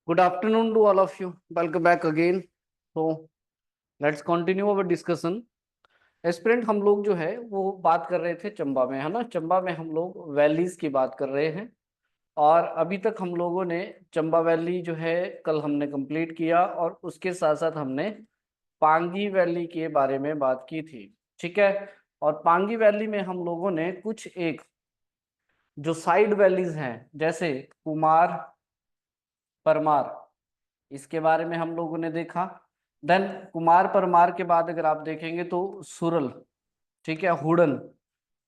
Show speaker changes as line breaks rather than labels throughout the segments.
Good afternoon to all of you. Welcome back again. So let's continue our discussion. Aspirant हम लोग जो है वो बात कर रहे थे चंबा में, है ना। चंबा में हम लोग वैलीज की बात कर रहे हैं और अभी तक हम लोगों ने चंबा वैली जो है कल हमने कंप्लीट किया और उसके साथ साथ हमने पांगी वैली के बारे में बात की थी। ठीक है। और पांगी वैली में हम लोगों ने कुछ एक जो साइड वैलीज हैं जैसे कुमार, परमार, इसके बारे में हम लोगों ने देखा। देन कुमार परमार के बाद अगर आप देखेंगे तो सुरल, ठीक है, हुडन,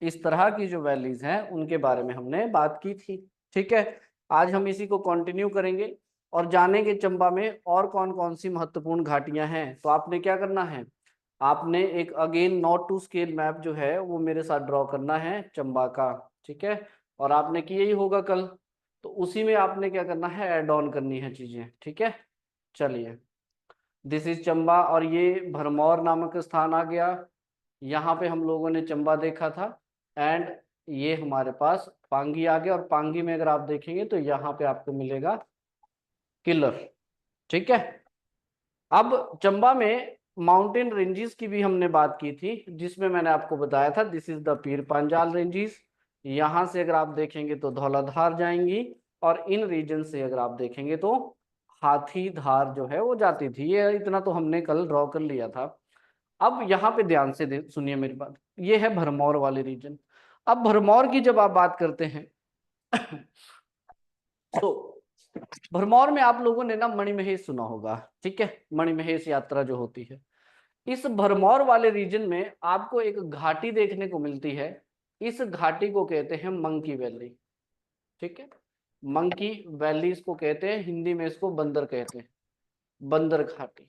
इस तरह की जो वैलीज हैं उनके बारे में हमने बात की थी। ठीक है। आज हम इसी को कंटिन्यू करेंगे और जानेंगे चंबा में और कौन कौन सी महत्वपूर्ण घाटियां हैं। तो आपने क्या करना है, आपने एक again note to scale map जो है वो मेरे साथ ड्रॉ करना है चंबा का। ठीक है। और आपने किया ही होगा कल, तो उसी में आपने क्या करना है, ऐड ऑन करनी है चीजें। ठीक है। चलिए, दिस इज चंबा और ये भरमौर नामक स्थान आ गया। यहाँ पे हम लोगों ने चंबा देखा था एंड ये हमारे पास पांगी आ गया और पांगी में अगर आप देखेंगे तो यहाँ पे आपको मिलेगा किलर। ठीक है। अब चंबा में माउंटेन रेंजेस की भी हमने बात की थी जिसमें मैंने आपको बताया था this is the Pir Panjal ranges. यहाँ से अगर आप देखेंगे तो धौलाधार जाएंगी और इन रीजन से अगर आप देखेंगे तो हाथी धार जो है वो जाती थी। ये इतना तो हमने कल ड्रॉ कर लिया था। अब यहाँ पे ध्यान से सुनिए मेरी बात, ये है भरमौर वाले रीजन। अब भरमौर की जब आप बात करते हैं तो भरमौर में आप लोगों ने ना मणिमहेश सुना होगा। ठीक है, मणिमहेश यात्रा जो होती है, इस भरमौर वाले रीजन में आपको एक घाटी देखने को मिलती है। इस घाटी को कहते हैं मंकी वैली। ठीक है, मंकी वैली इसको कहते हैं, हिंदी में इसको बंदर कहते हैं, बंदर घाटी।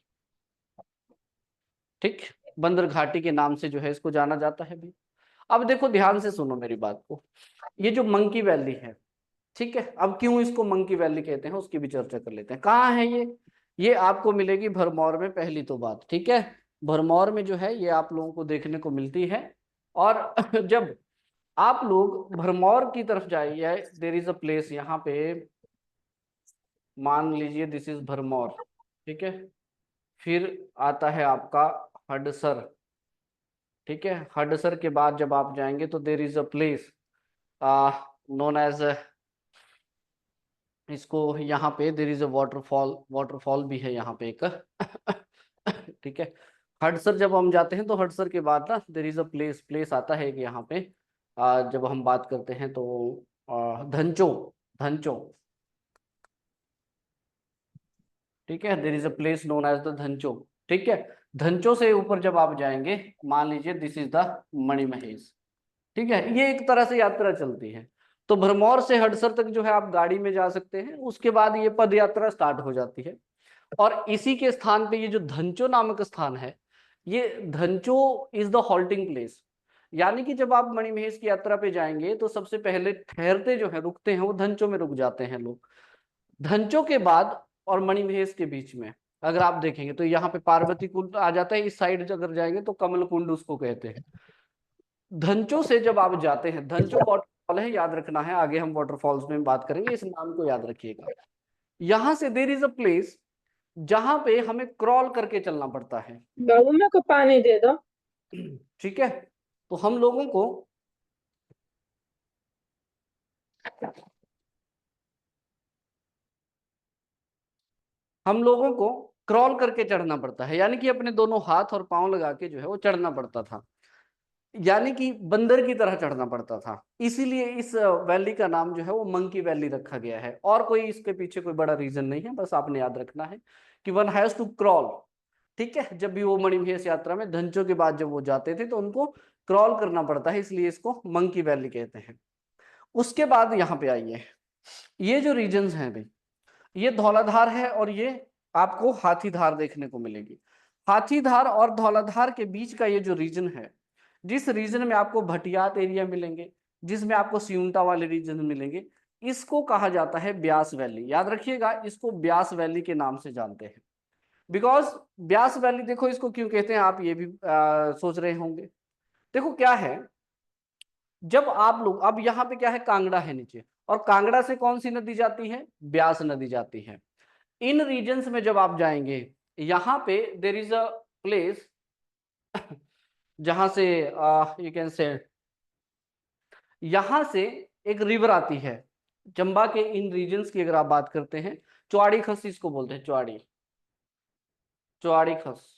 ठीक, बंदर घाटी के नाम से जो है इसको जाना जाता है भी। अब देखो ध्यान से सुनो मेरी बात को, ये जो मंकी वैली है, ठीक है, अब क्यों इसको मंकी वैली कहते हैं उसकी भी चर्चा कर लेते हैं। कहाँ है ये आपको मिलेगी भरमौर में, पहली तो बात। ठीक है, भरमौर में जो है ये आप लोगों को देखने को मिलती है। और जब आप लोग भरमौर की तरफ जाइए, देयर इज अ प्लेस यहाँ पे, मान लीजिए दिस इज भरमौर। ठीक है, फिर आता है आपका हडसर। ठीक है, हडसर के बाद जब आप जाएंगे तो there is a place known as, इसको यहाँ पे there is a waterfall, waterfall भी है यहाँ पे एक ठीक है। हडसर जब हम जाते हैं तो हडसर के बाद ना there is a place, place आता है कि यहाँ पे जब हम बात करते हैं तो धनचो, धनचो। ठीक है, there is a place known as the Dhancho. ठीक है, धनचो से ऊपर जब आप जाएंगे, मान लीजिए दिस इज द मणिमहेश। ठीक है, ये एक तरह से यात्रा चलती है। तो भरमौर से हडसर तक जो है आप गाड़ी में जा सकते हैं, उसके बाद ये पद यात्रा स्टार्ट हो जाती है। और इसी के स्थान पे ये जो धनचो नामक स्थान है, ये धनचो इज द हॉल्टिंग प्लेस। यानी कि जब आप मणिमहेश की यात्रा पे जाएंगे तो सबसे पहले ठहरते जो है, रुकते हैं, वो धनचो में रुक जाते हैं लोग। धनचो के बाद और मणिमहेश के बीच में अगर आप देखेंगे तो यहाँ पे पार्वती कुंड आ जाता है, इस साइड अगर जाएंगे तो कमल कुंड उसको कहते हैं। धनचो से जब आप जाते हैं, धनचो वाटरफॉल है, याद रखना है, आगे हम वाटरफॉल्स में बात करेंगे, इस नाम को याद रखिएगा। यहां से देर इज अ प्लेस जहां पे हमें क्रॉल करके चलना पड़ता है।
बाबू मेरे को पानी दे दो।
ठीक है, तो हम लोगों को क्रॉल करके चढ़ना पड़ता है, यानी कि अपने दोनों हाथ और पांव लगा के जो है वो चढ़ना पड़ता था, यानी कि बंदर की तरह चढ़ना पड़ता था। इसीलिए इस वैली का नाम जो है वो मंकी वैली रखा गया है, और कोई इसके पीछे कोई बड़ा रीजन नहीं है, बस आपने याद रखना है कि वन हैज टू क्रॉल। ठीक है, जब भी वो मणिमहेश यात्रा में धनचो के बाद जब वो जाते थे तो उनको क्रॉल करना पड़ता है, इसलिए इसको मंकी वैली कहते हैं। उसके बाद यहाँ पे आइए, ये जो रीजन्स हैं भाई, ये धौलाधार है और ये आपको हाथीधार देखने को मिलेगी। हाथीधार और धौलाधार के बीच का ये जो रीजन है, जिस रीजन में आपको भटियात एरिया मिलेंगे, जिसमें आपको सियूंटा वाले रीजन मिलेंगे, इसको कहा जाता है ब्यास वैली। याद रखिएगा, इसको ब्यास वैली के नाम से जानते हैं। बिकॉज ब्यास वैली, देखो इसको क्यों कहते हैं, आप ये भी सोच रहे होंगे। देखो क्या है, जब आप लोग, अब यहाँ पे क्या है, कांगड़ा है नीचे, और कांगड़ा से कौन सी नदी जाती है, ब्यास नदी जाती है। इन रीजन्स में जब आप जाएंगे, यहाँ पे देर इज अ प्लेस जहां से यू कैन से, यहां से एक रिवर आती है चंबा के इन रीजन्स की। अगर आप बात करते हैं, चौड़ी खस इसको बोलते हैं, चौड़ी खस।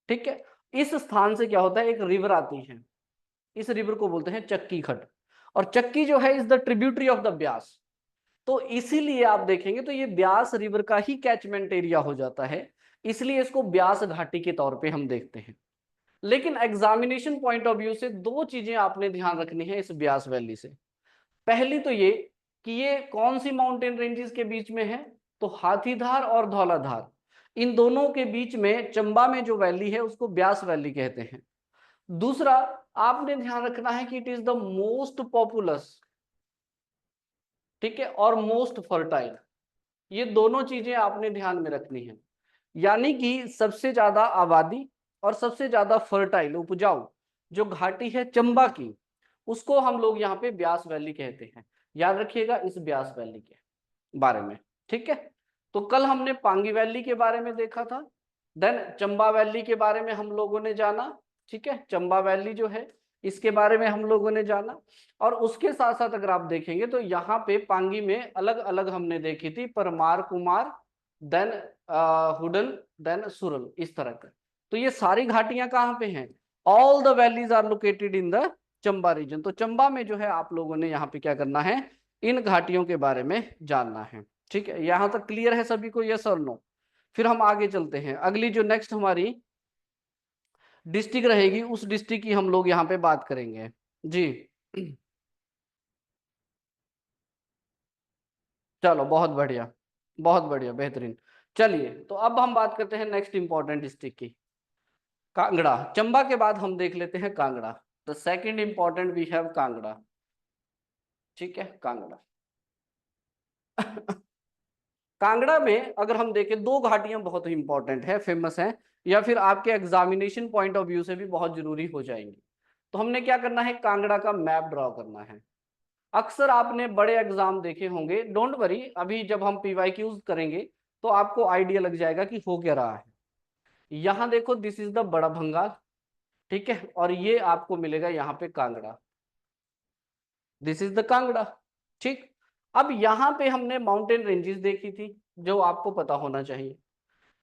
ठीक है, इस स्थान से क्या होता है, एक रिवर आती है, इस रिवर को बोलते हैं चक्की खट। और चक्की जो है is the tributary of the Beas. तो इसीलिए आप देखेंगे तो ये ब्यास रिवर का ही कैचमेंट एरिया हो जाता है, इसलिए इसको ब्यास घाटी के तौर पे हम देखते हैं। लेकिन एग्जामिनेशन पॉइंट ऑफ व्यू से दो चीजें आपने ध्यान रखनी है इस ब्यास वैली से। पहली तो ये कि ये कौन सी माउंटेन रेंजेस के बीच में है, तो हाथीधार और धौलाधार, इन दोनों के बीच में चंबा में जो वैली है उसको ब्यास वैली कहते हैं। दूसरा, आपने ध्यान रखना है कि it is the most populous, ठीक है, और मोस्ट फर्टाइल। ये दोनों चीजें आपने ध्यान में रखनी है, यानी कि सबसे ज्यादा आबादी और सबसे ज्यादा फर्टाइल उपजाऊ जो घाटी है चंबा की, उसको हम लोग यहाँ पे ब्यास वैली कहते हैं। याद रखिएगा इस ब्यास वैली के बारे में। ठीक है, तो कल हमने पांगी वैली के बारे में देखा था, देन चंबा वैली के बारे में हम लोगों ने जाना। ठीक है, चंबा वैली जो है इसके बारे में हम लोगों ने जाना। और उसके साथ साथ अगर आप देखेंगे तो यहाँ पे पांगी में अलग अलग हमने देखी थी, परमार कुमार, देन हुडन, देन सुरल, इस तरह का। तो ये सारी घाटियां कहाँ पे हैं, all the valleys are located in the Chamba region. तो चंबा में जो है आप लोगों ने यहाँ पे क्या करना है, इन घाटियों के बारे में जानना है। ठीक है, यहां तक क्लियर है सभी को, यस और नो? फिर हम आगे चलते हैं, अगली जो नेक्स्ट हमारी डिस्ट्रिक्ट रहेगी उस डिस्ट्रिक्ट की हम लोग यहाँ पे बात करेंगे जी। चलो बहुत बढ़िया, बहुत बढ़िया, बेहतरीन। चलिए तो अब हम बात करते हैं नेक्स्ट इंपॉर्टेंट डिस्ट्रिक्ट की, कांगड़ा। चंबा के बाद हम देख लेते हैं Kangra. The second important we have Kangra. ठीक है, कांगड़ा। कांगड़ा में अगर हम देखें, दो घाटियां बहुत ही इंपॉर्टेंट है, फेमस हैं, या फिर आपके एग्जामिनेशन पॉइंट ऑफ व्यू से भी बहुत जरूरी हो जाएंगी। तो हमने क्या करना है, कांगड़ा का मैप ड्रॉ करना है। अक्सर आपने बड़े एग्जाम देखे होंगे, डोंट वरी, अभी जब हम पीवाईक्यूज करेंगे तो आपको आइडिया लग जाएगा कि हो क्या रहा है। यहाँ देखो, दिस इज द बड़ा भंगाल, ठीक है, और ये आपको मिलेगा यहाँ पे Kangra, this is the Kangra. ठीक, अब यहाँ पे हमने माउंटेन रेंजेस देखी थी जो आपको पता होना चाहिए।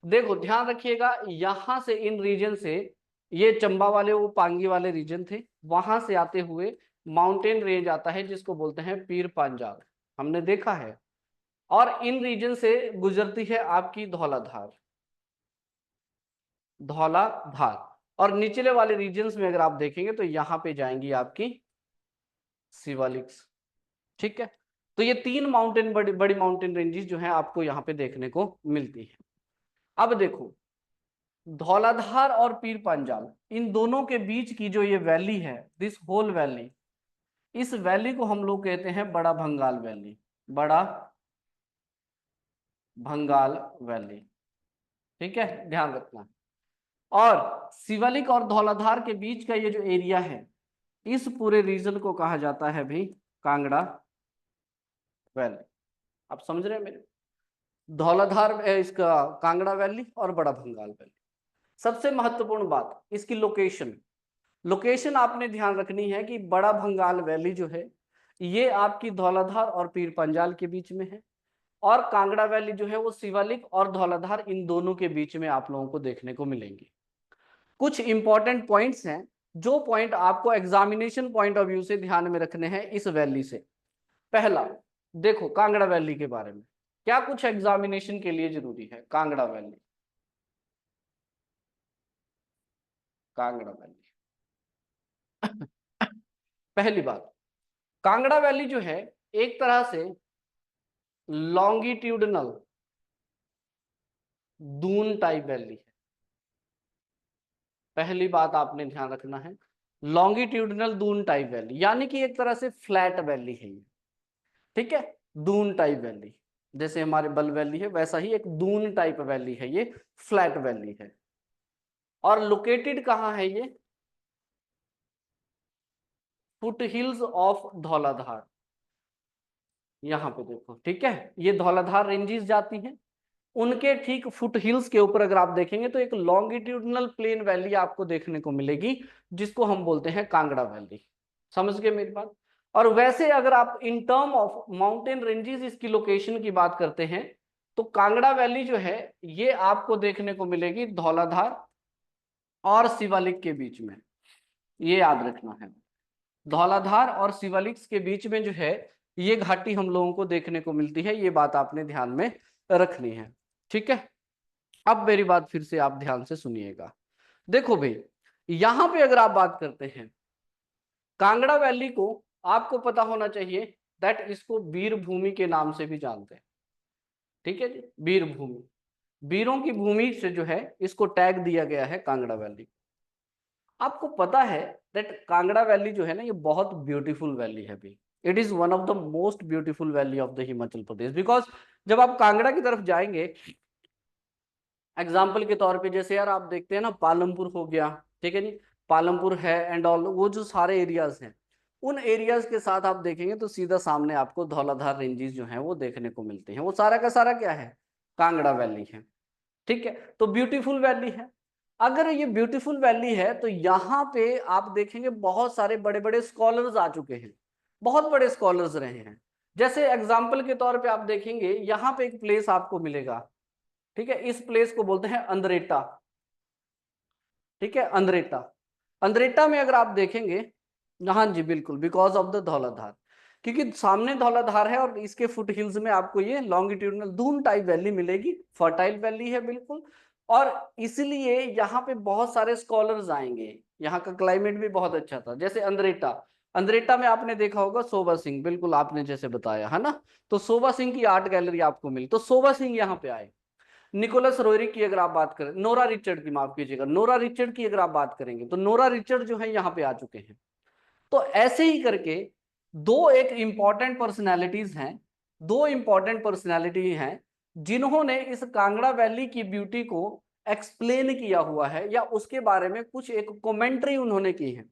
देखो ध्यान रखिएगा, यहां से इन रीजन से, ये चंबा वाले वो पांगी वाले रीजन थे, वहां से आते हुए माउंटेन रेंज आता है जिसको बोलते हैं पीर पांजाल, हमने देखा है। और इन रीजन से गुजरती है आपकी धौलाधार, धौलाधार। और निचले वाले रीजन्स में अगर आप देखेंगे तो यहाँ पे जाएंगी आपकी शिवालिक्स। ठीक है, तो ये तीन माउंटेन, बड़ी बड़ी माउंटेन रेंजेस जो है आपको यहाँ पे देखने को मिलती है। अब देखो, धौलाधार और पीर पांजाल, इन दोनों के बीच की जो ये वैली है, दिस होल वैली, इस वैली को हम लोग कहते हैं बड़ा भंगाल वैली, बड़ा भंगाल वैली। ठीक है, ध्यान रखना। और शिवालिक और धौलाधार के बीच का ये जो एरिया है, इस पूरे रीजन को कहा जाता है भी कांगड़ा वैली। आप समझ रहे हैं मेरे, धौलाधार इसका कांगड़ा वैली और बड़ा भंगाल वैली। सबसे महत्वपूर्ण बात इसकी लोकेशन, लोकेशन आपने ध्यान रखनी है कि बड़ा भंगाल वैली जो है ये आपकी धौलाधार और पीर पंजाल के बीच में है, और कांगड़ा वैली जो है वो शिवालिक और धौलाधार इन दोनों के बीच में आप लोगों को देखने को मिलेंगे। कुछ इंपॉर्टेंट पॉइंट्स हैं जो पॉइंट आपको एग्जामिनेशन पॉइंट ऑफ व्यू से ध्यान में रखने हैं इस वैली से। पहला, देखो कांगड़ा वैली के बारे में क्या कुछ एग्जामिनेशन के लिए जरूरी है। कांगड़ा वैली, कांगड़ा वैली पहली बात, कांगड़ा वैली जो है एक तरह से लॉन्गिट्यूडनल दून टाइप वैली है। पहली बात आपने ध्यान रखना है, लॉन्गिट्यूडनल दून टाइप वैली, यानी कि एक तरह से फ्लैट वैली है ये। ठीक है, दून टाइप वैली, जैसे हमारे बल वैली है वैसा ही एक दून टाइप वैली है ये, फ्लैट वैली है। और लोकेटेड कहाँ है ये, फुट हिल्स ऑफ धौलाधार, यहाँ पे देखो, ठीक है, ये धौलाधार रेंजेस जाती हैं, उनके ठीक फुट हिल्स के ऊपर अगर आप देखेंगे तो एक लॉन्गिट्यूडनल प्लेन वैली आपको देखने को मिलेगी, जिसको हम बोलते हैं कांगड़ा वैली। समझ गए मेरी बात? और वैसे अगर आप in term of mountain ranges इसकी लोकेशन की बात करते हैं, तो कांगड़ा वैली जो है ये आपको देखने को मिलेगी धौलाधार और शिवालिक के बीच में, ये याद रखना है। धौलाधार और शिवालिक के बीच में जो है ये घाटी हम लोगों को देखने को मिलती है, ये बात आपने ध्यान में रखनी है, ठीक है। अब मेरी बात फिर से आप ध्यान से सुनिएगा। देखो भाई, यहां पे अगर आप बात करते हैं कांगड़ा वैली को, आपको पता होना चाहिए दैट इसको वीर भूमि के नाम से भी जानते हैं, ठीक है जी, वीर भूमि, वीरों की भूमि से जो है इसको टैग दिया गया है कांगड़ा वैली। आपको पता है दैट कांगड़ा वैली जो है ना ये बहुत ब्यूटीफुल वैली है भी, it is one of the most beautiful valley of the Himachal Pradesh, because जब आप कांगड़ा की तरफ जाएंगे, एग्जाम्पल के तौर पे जैसे यार आप देखते हैं ना पालमपुर हो गया, ठीक है नहीं, पालमपुर है एंड ऑल, वो जो सारे एरियाज हैं, उन एरियाज के साथ आप देखेंगे तो सीधा सामने आपको धौलाधार रेंजेस जो हैं वो देखने को मिलते हैं, वो सारा का सारा क्या है, कांगड़ा वैली है, ठीक है। तो ब्यूटीफुल वैली है, अगर ये ब्यूटीफुल वैली है तो यहाँ पे आप देखेंगे बहुत सारे बड़े बड़े स्कॉलर्स आ चुके हैं, बहुत बड़े स्कॉलर्स रहे हैं। जैसे एग्जाम्पल के तौर पे आप देखेंगे यहाँ पे एक प्लेस आपको मिलेगा, ठीक है, इस प्लेस को बोलते हैं अंद्रेटा, ठीक है, अंद्रेटा। अंद्रेटा में अगर आप देखेंगे, हाँ जी बिल्कुल, बिकॉज ऑफ द धौलाधार, क्योंकि सामने धौलाधार है और इसके फुट हिल्स में आपको ये लॉन्गिट्यूडनल दून टाइप वैली मिलेगी, फर्टाइल वैली है बिल्कुल, और इसलिए यहाँ पे बहुत सारे स्कॉलर्स आएंगे, यहाँ का क्लाइमेट भी बहुत अच्छा था। जैसे अंद्रेटा, अंद्रेटा में आपने देखा होगा सोबा सिंह, बिल्कुल आपने जैसे बताया है ना, तो सोबा सिंह की आर्ट गैलरी आपको मिली, तो सोबा सिंह यहाँ पे आए। निकोलस रोयरी की अगर आप बात करें, नोरा रिचर्ड की, माफ कीजिएगा, नोरा रिचर्ड की अगर आप बात करेंगे तो नोरा रिचर्ड जो है यहाँ पे आ चुके हैं। तो ऐसे ही करके दो एक इंपॉर्टेंट पर्सनालिटीज हैं, दो इंपॉर्टेंट पर्सनालिटी हैं जिन्होंने इस कांगड़ा वैली की ब्यूटी को एक्सप्लेन किया हुआ है, या उसके बारे में कुछ एक कमेंट्री उन्होंने की है।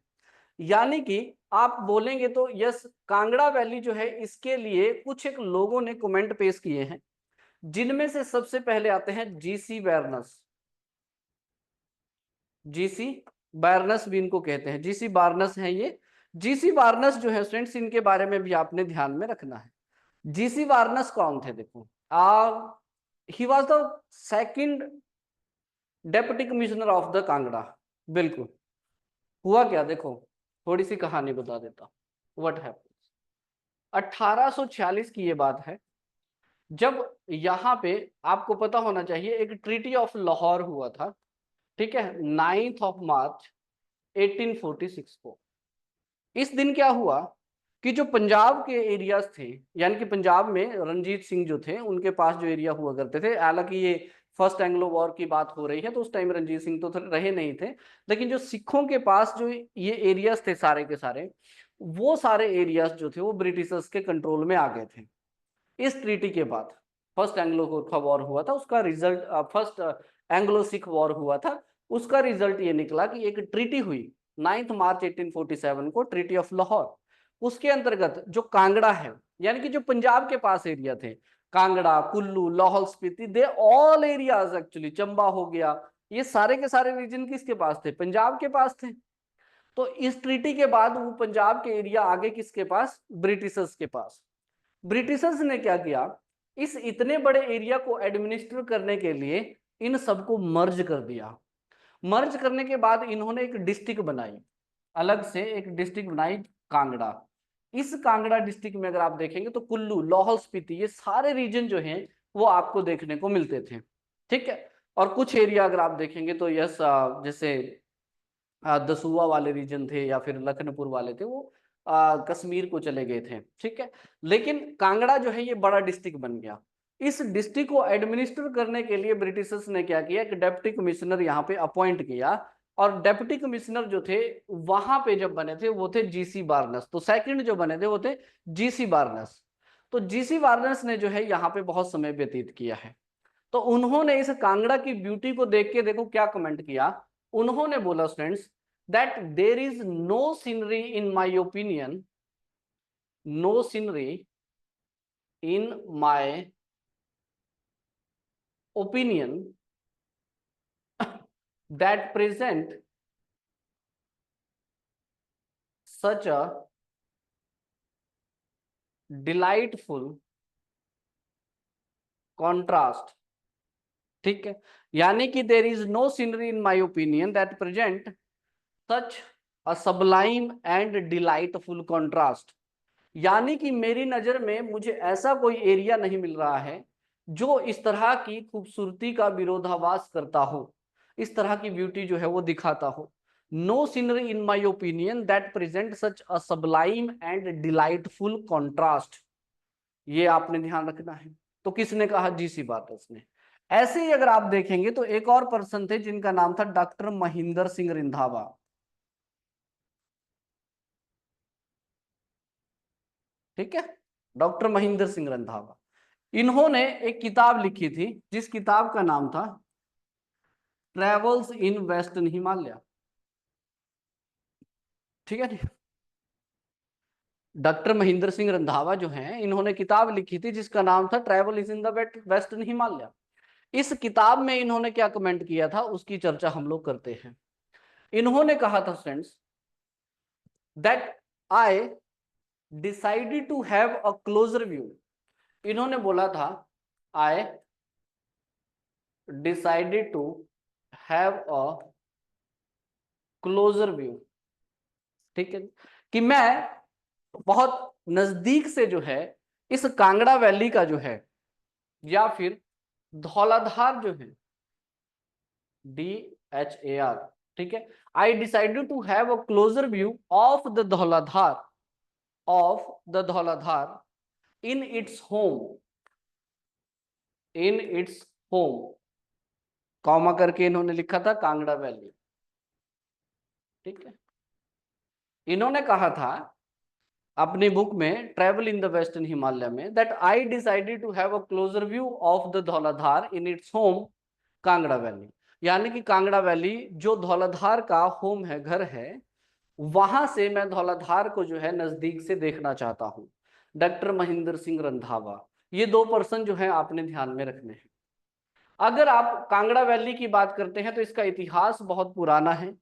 यानी कि आप बोलेंगे तो यस, कांगड़ा वैली जो है इसके लिए कुछ एक लोगों ने कमेंट पेश किए हैं, जिनमें से सबसे पहले आते हैं जीसी बार्नस, जीसी बार्नस भी इनको कहते हैं, जीसी बार्नस है ये। जीसी बार्नस जो है स्टूडेंट्स, इनके बारे में भी आपने ध्यान में रखना है। जीसी बार्नस कौन थे देखो, he was the second deputy commissioner of the Kangra. बिल्कुल, हुआ क्या देखो, थोड़ी सी कहानी बता देता, व्हाट हैपेंस। 1846 की ये बात है, जब यहाँ पे आपको पता होना चाहिए एक ट्रीटी ऑफ लाहौर हुआ था, ठीक है, 9 मार्च 1846 को। इस दिन क्या हुआ कि जो पंजाब के एरियाज थे, यानी कि पंजाब में रंजीत सिंह जो थे उनके पास जो एरिया हुआ करते थे, हालांकि ये फर्स्ट एंग्लो वॉर की बात हो रही है तो उस टाइम रंजीत सिंह तो रहे नहीं थे, लेकिन जो सिखों के पास जो ये एरियाज थे सारे के सारे, वो सारे एरियाज जो थे वो ब्रिटिशर्स के कंट्रोल में आ गए थे। इस ट्रीटी के बाद फर्स्ट एंग्लो गोरखा वॉर हुआ था, उसका result, first Anglo Sikh war हुआ था, उसका रिजल्ट ये निकला कि एक ट्रीटी हुई 9 मार्च 1847 को, ट्रीटी ऑफ लाहौर। उसके अंतर्गत जो कांगड़ा है, यानी कि जो पंजाब के पास एरिया थे, Kangra, Kullu, Lahaul Spiti, they all areas actually, Chamba हो गया, ये सारे के सारे रीजन किसके पास थे, पंजाब के पास थे। तो इस ट्रीटी के बाद वो पंजाब के एरिया आगे किसके पास, ब्रिटिशर्स के पास। ब्रिटिशर्स ने क्या किया, इस इतने बड़े एरिया को एडमिनिस्टर करने के लिए इन सबको मर्ज कर दिया। मर्ज करने के बाद इन्होंने एक डिस्ट्रिक्ट बनाई, अलग से एक डिस्ट्रिक्ट बनाई, कांगड़ा। इस कांगड़ा डिस्ट्रिक्ट में अगर आप देखेंगे तो कुल्लू, लाहौल स्पीति, ये सारे रीजन जो हैं वो आपको देखने को मिलते थे, ठीक है। और कुछ एरिया अगर आप देखेंगे तो यस, जैसे दसुआ वाले रीजन थे या फिर लखनपुर वाले थे, वो कश्मीर को चले गए थे, ठीक है। लेकिन कांगड़ा जो है ये बड़ा डिस्ट्रिक्ट बन गया। इस डिस्ट्रिक्ट को एडमिनिस्टर करने के लिए ब्रिटिशर्स ने क्या किया, एक डेप्टी कमिश्नर यहाँ पे अपॉइंट किया, और डेप्टी कमिश्नर जो थे वहां पे जब बने थे वो थे जीसी बार्नस, तो सेकंड जो बने थे वो थे जीसी बार्नस। तो जीसी बार्नस ने जो है यहाँ पे बहुत समय व्यतीत किया है। तो उन्होंने इस कांगड़ा की ब्यूटी को देख के देखो क्या कमेंट किया, उन्होंने बोला students that there is no scenery in my opinion, no scenery in my opinion that present such a delightful contrast. ठीक है, यानी कि there is no scenery in my opinion that present such a sublime and delightful contrast. यानी कि मेरी नजर में मुझे ऐसा कोई एरिया नहीं मिल रहा है जो इस तरह की खूबसूरती का विरोधाभास करता हो, इस तरह की ब्यूटी जो है वो दिखाता हो। No scenery in my opinion that present such a sublime and delightful contrast, ये आपने ध्यान रखना है। तो किसने कहा? जीसी बार्टस ने। ऐसे ही अगर आप देखेंगे तो एक और पर्सन थे जिनका नाम था डॉक्टर महिंदर सिंह रिंधावा। ठीक है, डॉक्टर महिंदर सिंह रंधावा, इन्होंने एक किताब लिखी थी जिस किताब का नाम था ट्रेवल्स इन वेस्टर्न हिमालय। ठीक है, डॉक्टर महिंदर सिंह रंधावा जो हैं, इन्होंने किताब लिखी थी जिसका नाम था travel is in the western Himalaya. इस किताब में इन्होंने क्या कमेंट किया था उसकी चर्चा हम लोग करते हैं। इन्होंने कहा था friends that I decided to have a closer view. इन्होंने बोला था I decided to have a closer view. ठीक है, कि मैं बहुत नजदीक से जो है इस कांगड़ा वैली का जो है या फिर धौलाधार जो है, DHAR, ठीक है, I decided to have a closer view of the Dhauladhar, of the Dhauladhar in its home, in its home, comma करके इन्होंने लिखा था कांगड़ा वैली। ठीक है, इन्होंने कहा था अपनी बुक में travel in the western Himalaya में that I decided to have a closer view of the Dhauladhar in its home Kangra valley. यानी कि कांगड़ा वैली जो धौलाधार का होम है, घर है, वहां से मैं धौलाधार को जो है नजदीक से देखना चाहता हूं। डॉक्टर महिंदर सिंह रंधावा, ये दो पर्सन जो है आपने ध्यान में रखने हैं। अगर आप कांगड़ा वैली की बात करते हैं तो इसका इतिहास बहुत पुराना है,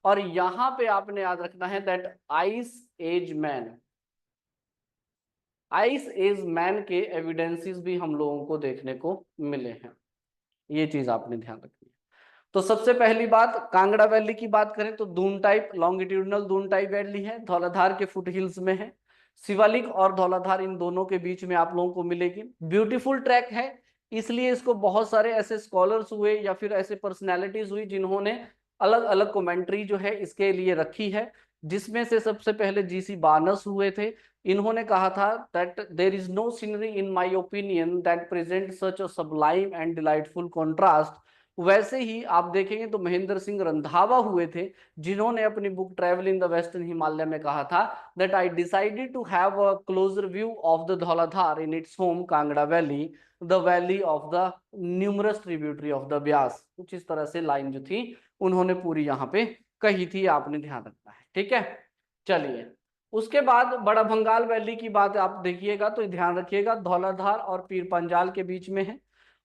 और यहां पे आपने याद रखना है that ice age man, ice age man के एविडेंसेस भी हम लोगों को देखने को मिले हैं। ये चीज आपने ध्यान रखनी है। तो सबसे पहली बात, कांगड़ा वैली की बात करें तो Doon type, longitudinal Doon type valley है, धौलाधार के फुट हिल्स में है। शिवालिक और धौलाधार इन दोनों के बीच में आप लोगों को मिलेगी। ब्यूटीफुल ट्रैक है, इसलिए इसको बहुत सारे ऐसे स्कॉलर्स हुए या फिर ऐसे पर्सनैलिटीज हुई जिन्होंने अलग अलग कमेंट्री जो है इसके लिए रखी है, जिसमें से सबसे पहले जीसी बार्नस हुए थे। इन्होंने कहा था that there is no scenery in my opinion that present such a sublime and delightful contrast. वैसे ही आप देखेंगे तो महेंद्र सिंह रंधावा हुए थे जिन्होंने अपनी book travel in the western Himalaya में कहा था that I decided to have a closer view of the Dhauladhar in its home Kangra valley, the valley of the numerous tributary of the Beas. कुछ इस तरह से लाइन जो थी उन्होंने पूरी यहाँ पे कही थी, आपने ध्यान रखना है। ठीक है, चलिए उसके बाद बड़ा भंगाल वैली की बात आप देखिएगा तो ध्यान रखिएगा, धौलाधार और पीर पंजाल के बीच में है,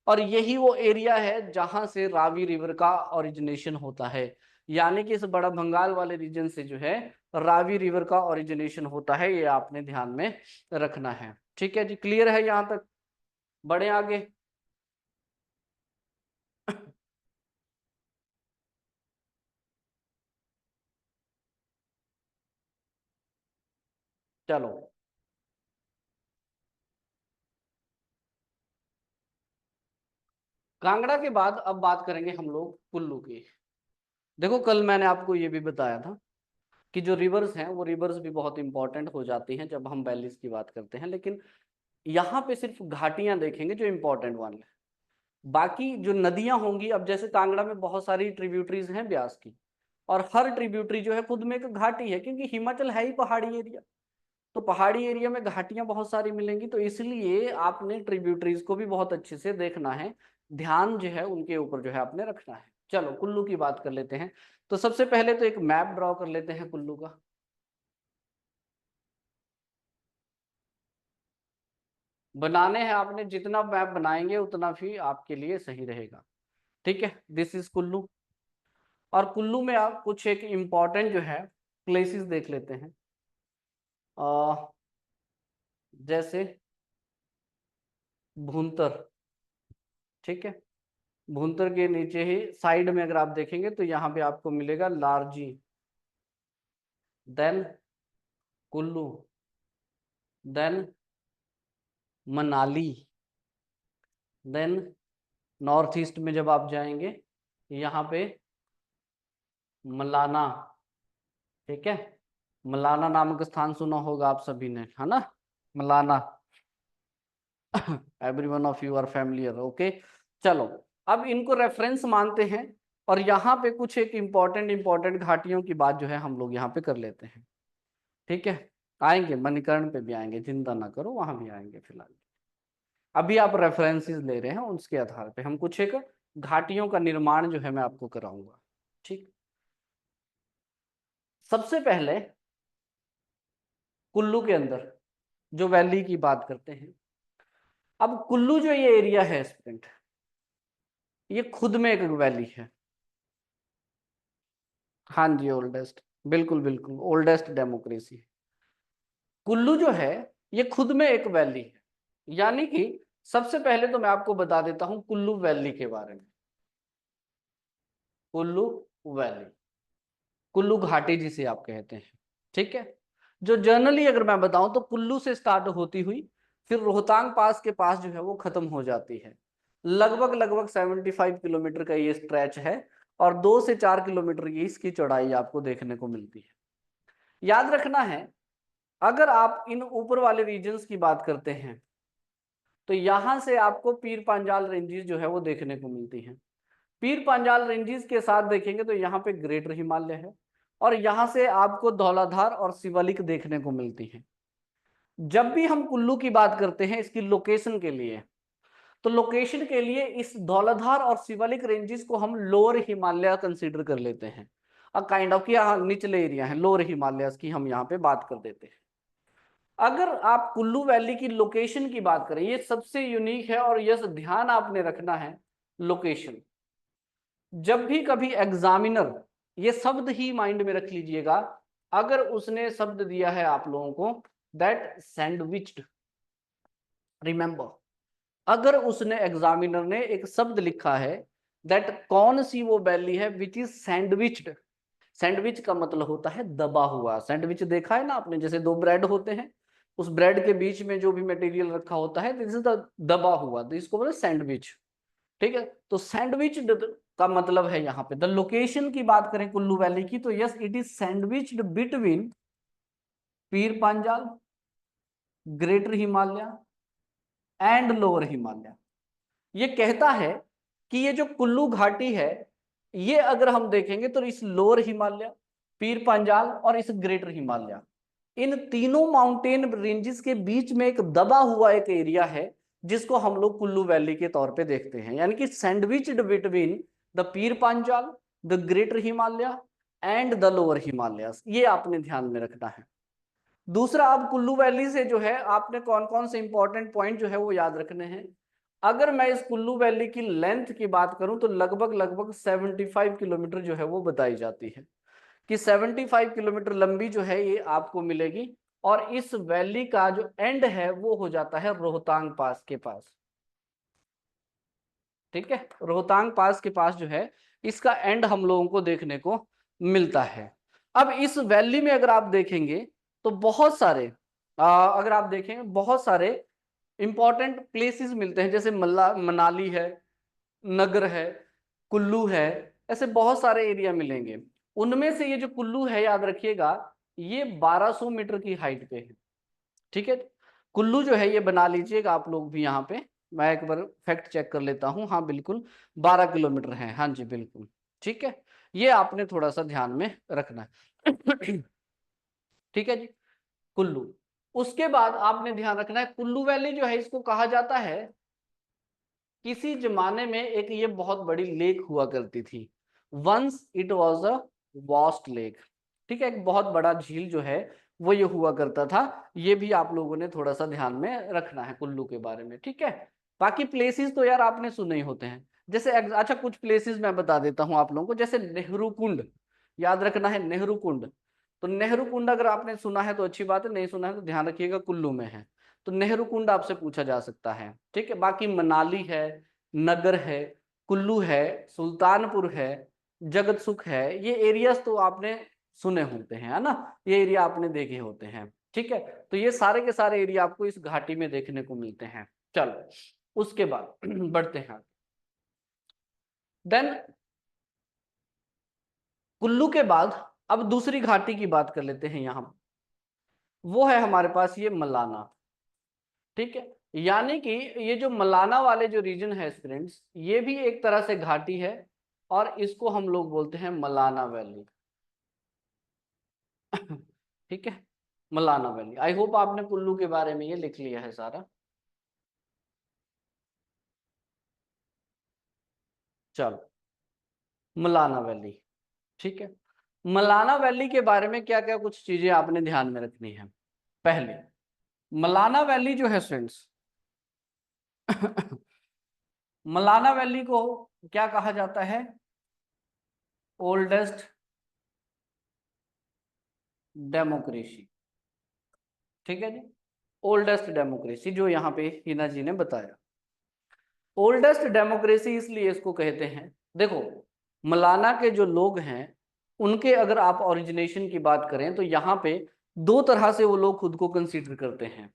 और यही वो एरिया है जहां से रावी रिवर का ओरिजिनेशन होता है। यानी कि इस बड़ा भंगाल वाले रीजन से जो है रावी रिवर का ओरिजिनेशन होता है, ये आपने ध्यान में रखना है। ठीक है जी, क्लियर है यहां तक? बढ़े आगे। चलो, कांगड़ा के बाद अब बात करेंगे हम लोग कुल्लू की। देखो कल मैंने आपको ये भी बताया था कि जो रिवर्स हैं वो रिवर्स भी बहुत इंपॉर्टेंट हो जाती हैं जब हम वैलीज की बात करते हैं, लेकिन यहाँ पे सिर्फ घाटियां देखेंगे जो इंपॉर्टेंट वाले। बाकी जो नदियां होंगी, अब जैसे कांगड़ा में बहुत सारी ट्रिब्यूटरीज हैं ब्यास की, और हर ट्रिब्यूटरी जो है खुद में एक घाटी है, क्योंकि हिमाचल है ही पहाड़ी एरिया, तो पहाड़ी एरिया में घाटियां बहुत सारी मिलेंगी, तो इसलिए आपने ट्रिब्यूटरीज को भी बहुत अच्छे से देखना है, ध्यान जो है उनके ऊपर जो है आपने रखना है। चलो कुल्लू की बात कर लेते हैं। तो सबसे पहले तो एक मैप ड्रॉ कर लेते हैं कुल्लू का। बनाने हैं आपने, जितना मैप बनाएंगे उतना भी आपके लिए सही रहेगा। ठीक है, दिस इज कुल्लू। और कुल्लू में आप कुछ एक इम्पॉर्टेंट जो है प्लेसेस देख लेते हैं, जैसे भूंतर। ठीक है, भूंतर के नीचे ही साइड में अगर आप देखेंगे तो यहाँ पे आपको मिलेगा Larji, then Kullu, then Manali, then north east में जब आप जाएंगे यहाँ पे मलाना। ठीक है, मलाना नामक स्थान सुना होगा आप सभी ने, है ना, Malana. Every one of you are familiar, okay. चलो, अब इनको रेफरेंस मानते हैं और यहाँ पे कुछ एक इम्पोर्टेंट घाटियों की बात जो है हम लोग यहाँ पे कर लेते हैं। ठीक है, आएंगे मणिकर्ण पे भी आएंगे, चिंता ना करो, वहां भी आएंगे। फिलहाल अभी आप रेफरेंसेस ले रहे हैं, उसके आधार पे हम कुछ एक घाटियों का निर्माण जो है मैं आपको कराऊंगा। ठीक, सबसे पहले कुल्लू के अंदर जो वैली की बात करते हैं। अब कुल्लू जो ये एरिया है स्टूडेंट, ये खुद में एक वैली है। हाँ जी, ओल्डेस्ट, बिल्कुल बिल्कुल ओल्डेस्ट डेमोक्रेसी। कुल्लू जो है ये खुद में एक वैली है, यानी कि सबसे पहले तो मैं आपको बता देता हूं कुल्लू वैली के बारे में। कुल्लू वैली, कुल्लू घाटी जिसे आप कहते हैं। ठीक है, जो जर्नली अगर मैं बताऊं तो कुल्लू से स्टार्ट होती हुई फिर रोहतांग पास के पास जो है वो खत्म हो जाती है। लगभग लगभग 75 किलोमीटर का ये स्ट्रेच है और 2 से 4 किलोमीटर की इसकी चौड़ाई आपको देखने को मिलती है। याद रखना है, अगर आप इन ऊपर वाले रीजन्स की बात करते हैं तो यहां से आपको पीर पांजाल रेंजेस जो है वो देखने को मिलती हैं। पीर पांजाल रेंजेस के साथ देखेंगे तो यहाँ पे ग्रेटर हिमालय है और यहाँ से आपको धौलाधार और शिवालिक देखने को मिलती है। जब भी हम कुल्लू की बात करते हैं इसकी लोकेशन के लिए, तो लोकेशन के लिए इस धौलाधार और शिवालिक रेंजेस को हम लोअर हिमालय कंसीडर कर लेते हैं। काइंड ऑफ कि निचले एरिया है, लोअर हिमालय की हम यहाँ पे बात कर देते हैं। अगर आप कुल्लू वैली की लोकेशन की बात करें, ये सबसे यूनिक है और यह ध्यान आपने रखना है, लोकेशन। जब भी कभी एग्जामिनर, ये शब्द ही माइंड में रख लीजिएगा, अगर उसने शब्द दिया है आप लोगों को दैट सैंडविच्ड, रिमेंबर, अगर उसने एग्जामिनर ने एक शब्द लिखा है दैट कौन सी वो वैली है विच इज सैंडविच्ड। सैंडविच का मतलब होता है दबा हुआ। सैंडविच देखा है ना आपने, जैसे दो ब्रेड होते हैं, उस ब्रेड के बीच में जो भी मटेरियल रखा होता है दिस इज द दबा हुआ, तो इसको बोले सैंडविच। ठीक है, तो सैंडविच का मतलब है यहाँ पे। द लोकेशन की बात करें कुल्लू वैली की तो yes it is sandwiched between Pir Panjal, greater Himalaya and lower Himalaya. ये कहता है कि ये जो कुल्लू घाटी है, ये अगर हम देखेंगे तो इस लोअर हिमालय, पीर पांजाल और इस ग्रेटर हिमालय, इन तीनों माउंटेन रेंजेस के बीच में एक दबा हुआ एक एरिया है जिसको हम लोग कुल्लू वैली के तौर पे देखते हैं। यानी कि sandwiched between the Pir Panjal, the greater Himalaya and the lower Himalayas, ये आपने ध्यान में रखना है। दूसरा, अब कुल्लू वैली से जो है आपने कौन कौन से इंपॉर्टेंट पॉइंट जो है वो याद रखने हैं। अगर मैं इस कुल्लू वैली की लेंथ की बात करूं तो लगभग लगभग 75 किलोमीटर जो है वो बताई जाती है कि 75 किलोमीटर लंबी जो है ये आपको मिलेगी। और इस वैली का जो एंड है वो हो जाता है रोहतांग पास के पास। ठीक है, रोहतांग पास के पास जो है इसका एंड हम लोगों को देखने को मिलता है। अब इस वैली में अगर आप देखेंगे तो बहुत सारे अगर आप देखेंगे बहुत सारे इंपॉर्टेंट प्लेसेस मिलते हैं, जैसे मनाली है, नगर है, कुल्लू है, ऐसे बहुत सारे एरिया मिलेंगे। उनमें से ये जो कुल्लू है, याद रखिएगा, ये 1200 मीटर की हाइट पे है। ठीक है, कुल्लू जो है ये बना लीजिएगा आप लोग भी यहाँ पे, मैं एक बार फैक्ट चेक कर लेता हूँ, हाँ बिल्कुल 12 किलोमीटर है, हाँ जी बिल्कुल। ठीक है, ये आपने थोड़ा सा ध्यान में रखना है। ठीक है जी, कुल्लू। उसके बाद आपने ध्यान रखना है कुल्लू वैली जो है इसको कहा जाता है, किसी जमाने में एक ये बहुत बड़ी लेक हुआ करती थी। Once it was a vast lake. ठीक है, एक बहुत बड़ा झील जो है वो ये हुआ करता था। ये भी आप लोगों ने थोड़ा सा ध्यान में रखना है कुल्लू के बारे में, ठीक है। बाकी प्लेसेस तो यार आपने सुने ही होते हैं। जैसे अच्छा कुछ प्लेसेस मैं बता देता हूँ आप लोगों को, जैसे नेहरू कुंड, याद रखना है नेहरू कुंड। तो नेहरू कुंड अगर आपने सुना है तो अच्छी बात है, नहीं सुना है तो ध्यान रखिएगा कुल्लू में है। तो नेहरू कुंड आपसे पूछा जा सकता है, ठीक है। बाकी मनाली है, नगर है, कुल्लू है, सुल्तानपुर है, जगत सुख है, ये एरियाज तो आपने सुने होते हैं, है ना। ये एरिया आपने देखे होते हैं, ठीक है। तो ये सारे के सारे एरिया आपको इस घाटी में देखने को मिलते हैं। चलो उसके बाद बढ़ते हैं। देन कुल्लू के बाद अब दूसरी घाटी की बात कर लेते हैं यहां। वो है हमारे पास ये मलाना, ठीक है। यानी कि ये जो मलाना वाले जो रीजन है स्टूडेंट्स, ये भी एक तरह से घाटी है, और इसको हम लोग बोलते हैं मलाना वैली। ठीक है, मलाना वैली। आई होप आपने कुल्लू के बारे में ये लिख लिया है सारा। चलो मलाना वैली, ठीक है। मलाना वैली के बारे में क्या क्या कुछ चीजें आपने ध्यान में रखनी है। पहले मलाना वैली जो है फ्रेंड्स, मलाना वैली को क्या कहा जाता है? ओल्डेस्ट डेमोक्रेसी, ठीक है जी। ओल्डेस्ट डेमोक्रेसी जो यहाँ पे हिना जी ने बताया। ओल्डेस्ट डेमोक्रेसी इसलिए इसको कहते हैं, देखो मलाना के जो लोग हैं उनके अगर आप ओरिजिनेशन की बात करें तो यहाँ पे दो तरह से वो लोग खुद को कंसीडर करते हैं।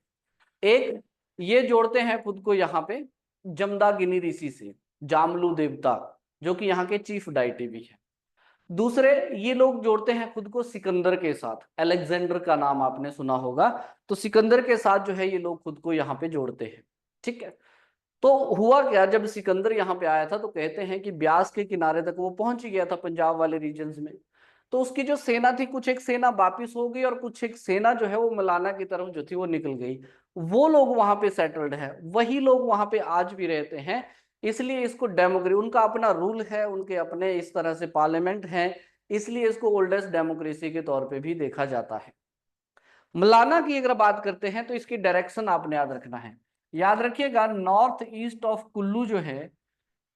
एक, ये जोड़ते हैं खुद को यहाँ पे जमदागिनी ऋषि से, जामलू देवता, जो कि यहाँ के चीफ डाइटी भी है। दूसरे, ये लोग जोड़ते हैं खुद को सिकंदर के साथ, अलेक्जेंडर का नाम आपने सुना होगा, तो सिकंदर के साथ जो है ये लोग खुद को यहाँ पे जोड़ते हैं, ठीक है। तो हुआ क्या, जब सिकंदर यहाँ पे आया था तो कहते हैं कि ब्यास के किनारे तक वो पहुंच गया था पंजाब वाले रीजन्स में। तो उसकी जो सेना थी, कुछ एक सेना वापिस हो गई और कुछ एक सेना जो है वो मलाना की तरफ जो थी वो निकल गई। वो लोग वहां पे सेटल्ड है, वही लोग वहां पे आज भी रहते हैं। इसलिए इसको डेमोक्रेसी, उनका अपना रूल है, उनके अपने इस तरह से पार्लियामेंट है, इसलिए इसको ओल्डेस्ट डेमोक्रेसी के तौर पे भी देखा जाता है। मलाना की अगर बात करते हैं तो इसकी डायरेक्शन आपने याद रखना है। याद रखिएगा नॉर्थ ईस्ट ऑफ कुल्लू जो है,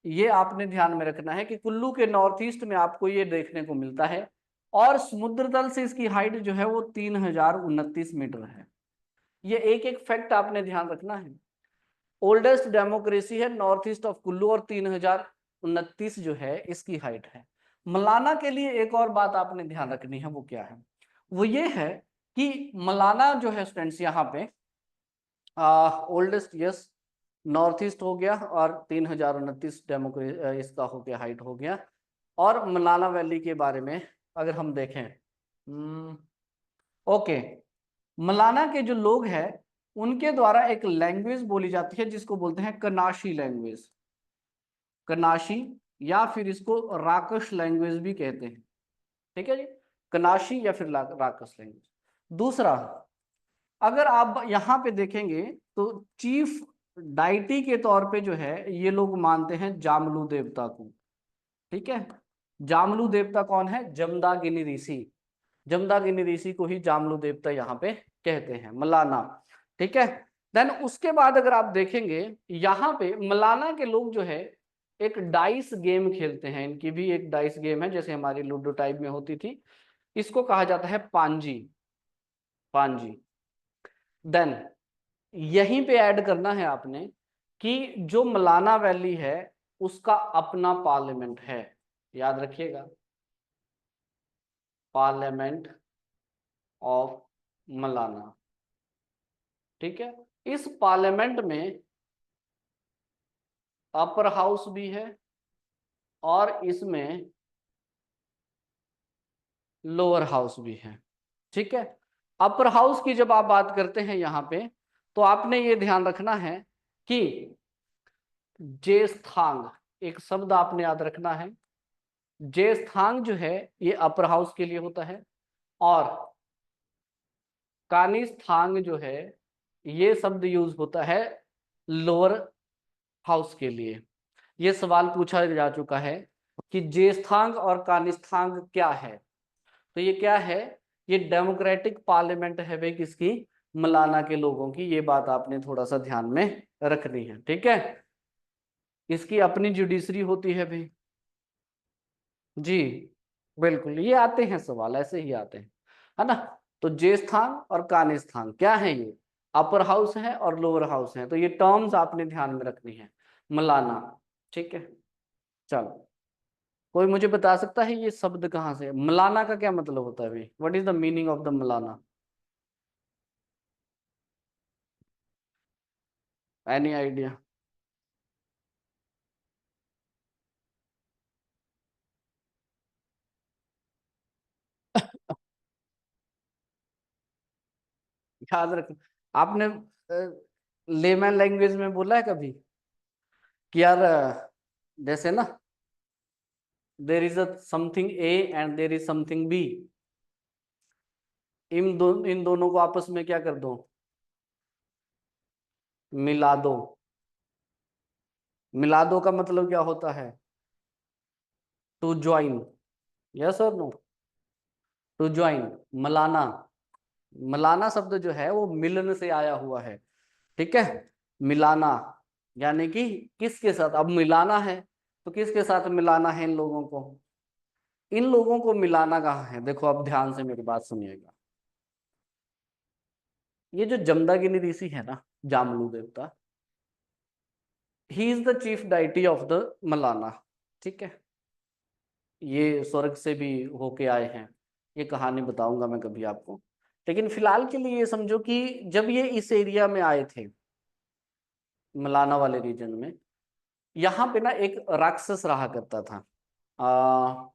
ये आपने ध्यान में रखना है कि कुल्लू के नॉर्थ ईस्ट में आपको ये देखने को मिलता है। और समुद्र तल से इसकी हाइट जो है वो 3029 मीटर है। ये एक एक फैक्ट आपने ध्यान रखना है। ओल्डेस्ट डेमोक्रेसी है नॉर्थ ईस्ट ऑफ कुल्लू, और 3029 जो है इसकी हाइट है। मलाना के लिए एक और बात आपने ध्यान रखनी है, वो क्या है? वो ये है कि मलाना जो है स्टूडेंट्स यहाँ पे ओल्डेस्ट, यस, नॉर्थ ईस्ट हो गया, और 3029 डेमोक्रेसी इसका हो गया, हाइट हो गया। और मलाना वैली के बारे में अगर हम देखें, ओके, मलाना के जो लोग हैं उनके द्वारा एक लैंग्वेज बोली जाती है जिसको बोलते हैं कनाशी लैंग्वेज। कनाशी, या फिर इसको राकश लैंग्वेज भी कहते हैं, ठीक है जी। कनाशी या फिर राकश लैंग्वेज। दूसरा, अगर आप यहाँ पे देखेंगे तो चीफ डाइटी के तौर पे जो है ये लोग मानते हैं जामलू देवता को, ठीक है। जामलू देवता कौन है? जमदागिनी ऋषि। जमदागिनी ऋषि को ही जामलू देवता यहाँ पे कहते हैं, मलाना, ठीक है। देन उसके बाद अगर आप देखेंगे यहाँ पे मलाना के लोग जो है एक डाइस गेम खेलते हैं। इनकी भी एक डाइस गेम है, जैसे हमारी लूडो टाइप में होती थी। इसको कहा जाता है पांजी, पांजी। देन यहीं पे ऐड करना है आपने कि जो मलाना वैली है उसका अपना पार्लियामेंट है, याद रखिएगा, पार्लियामेंट ऑफ मलाना, ठीक है। इस पार्लियामेंट में अपर हाउस भी है और इसमें लोअर हाउस भी है, ठीक है। अपर हाउस की जब आप बात करते हैं यहाँ पे, तो आपने ये ध्यान रखना है कि जेस्थांग, एक शब्द आपने याद रखना है। जेस्थांग जो है ये अपर हाउस के लिए होता है, और कानिस्थांग जो है ये शब्द यूज होता है लोअर हाउस के लिए। ये सवाल पूछा जा चुका है कि जेस्थांग और कानिस्थांग क्या है। तो ये क्या है ये डेमोक्रेटिक पार्लियामेंट है भाई किसकी, मलाना के लोगों की। ये बात आपने थोड़ा सा ध्यान में रखनी है, ठीक है। इसकी अपनी जुडिशरी होती है भाई। जी बिल्कुल, ये आते हैं सवाल, ऐसे ही आते हैं, है ना। तो जेस्थान और कानेस्थान क्या है ये, अपर हाउस है और लोअर हाउस है, तो ये टर्म्स आपने ध्यान में रखनी है। मलाना, ठीक है। चलो, कोई मुझे बता सकता है ये शब्द कहाँ से, मलाना का क्या मतलब होता है भाई, what is the meaning of the Malana, any idea? याद रख, आपने लेमैन लैंग्वेज में बोला है कभी कि यार जैसे ना, there is a something A and there is something B, इन दोनों को आपस में क्या कर दो, मिला दो। मिला दो का मतलब क्या होता है, टू ज्वाइन, यस और no, to join. Malana, Malana शब्द जो है वो मिलन से आया हुआ है, ठीक है। मिलाना यानी कि किसके साथ, अब मिलाना है तो किसके साथ मिलाना है इन लोगों को, इन लोगों को मिलाना कहाँ है, देखो अब ध्यान से मेरी बात सुनिएगा। ये जो जमदागिनी ऋषि है ना, जामलू देवता, he is the chief deity of the Malana, ठीक है। ये स्वर्ग से भी होके आए हैं, ये कहानी बताऊंगा मैं कभी आपको। लेकिन फिलहाल के लिए ये समझो कि जब ये इस एरिया में आए थे, मलाना वाले रीजन में, यहाँ पे ना एक राक्षस रहा करता था, आ,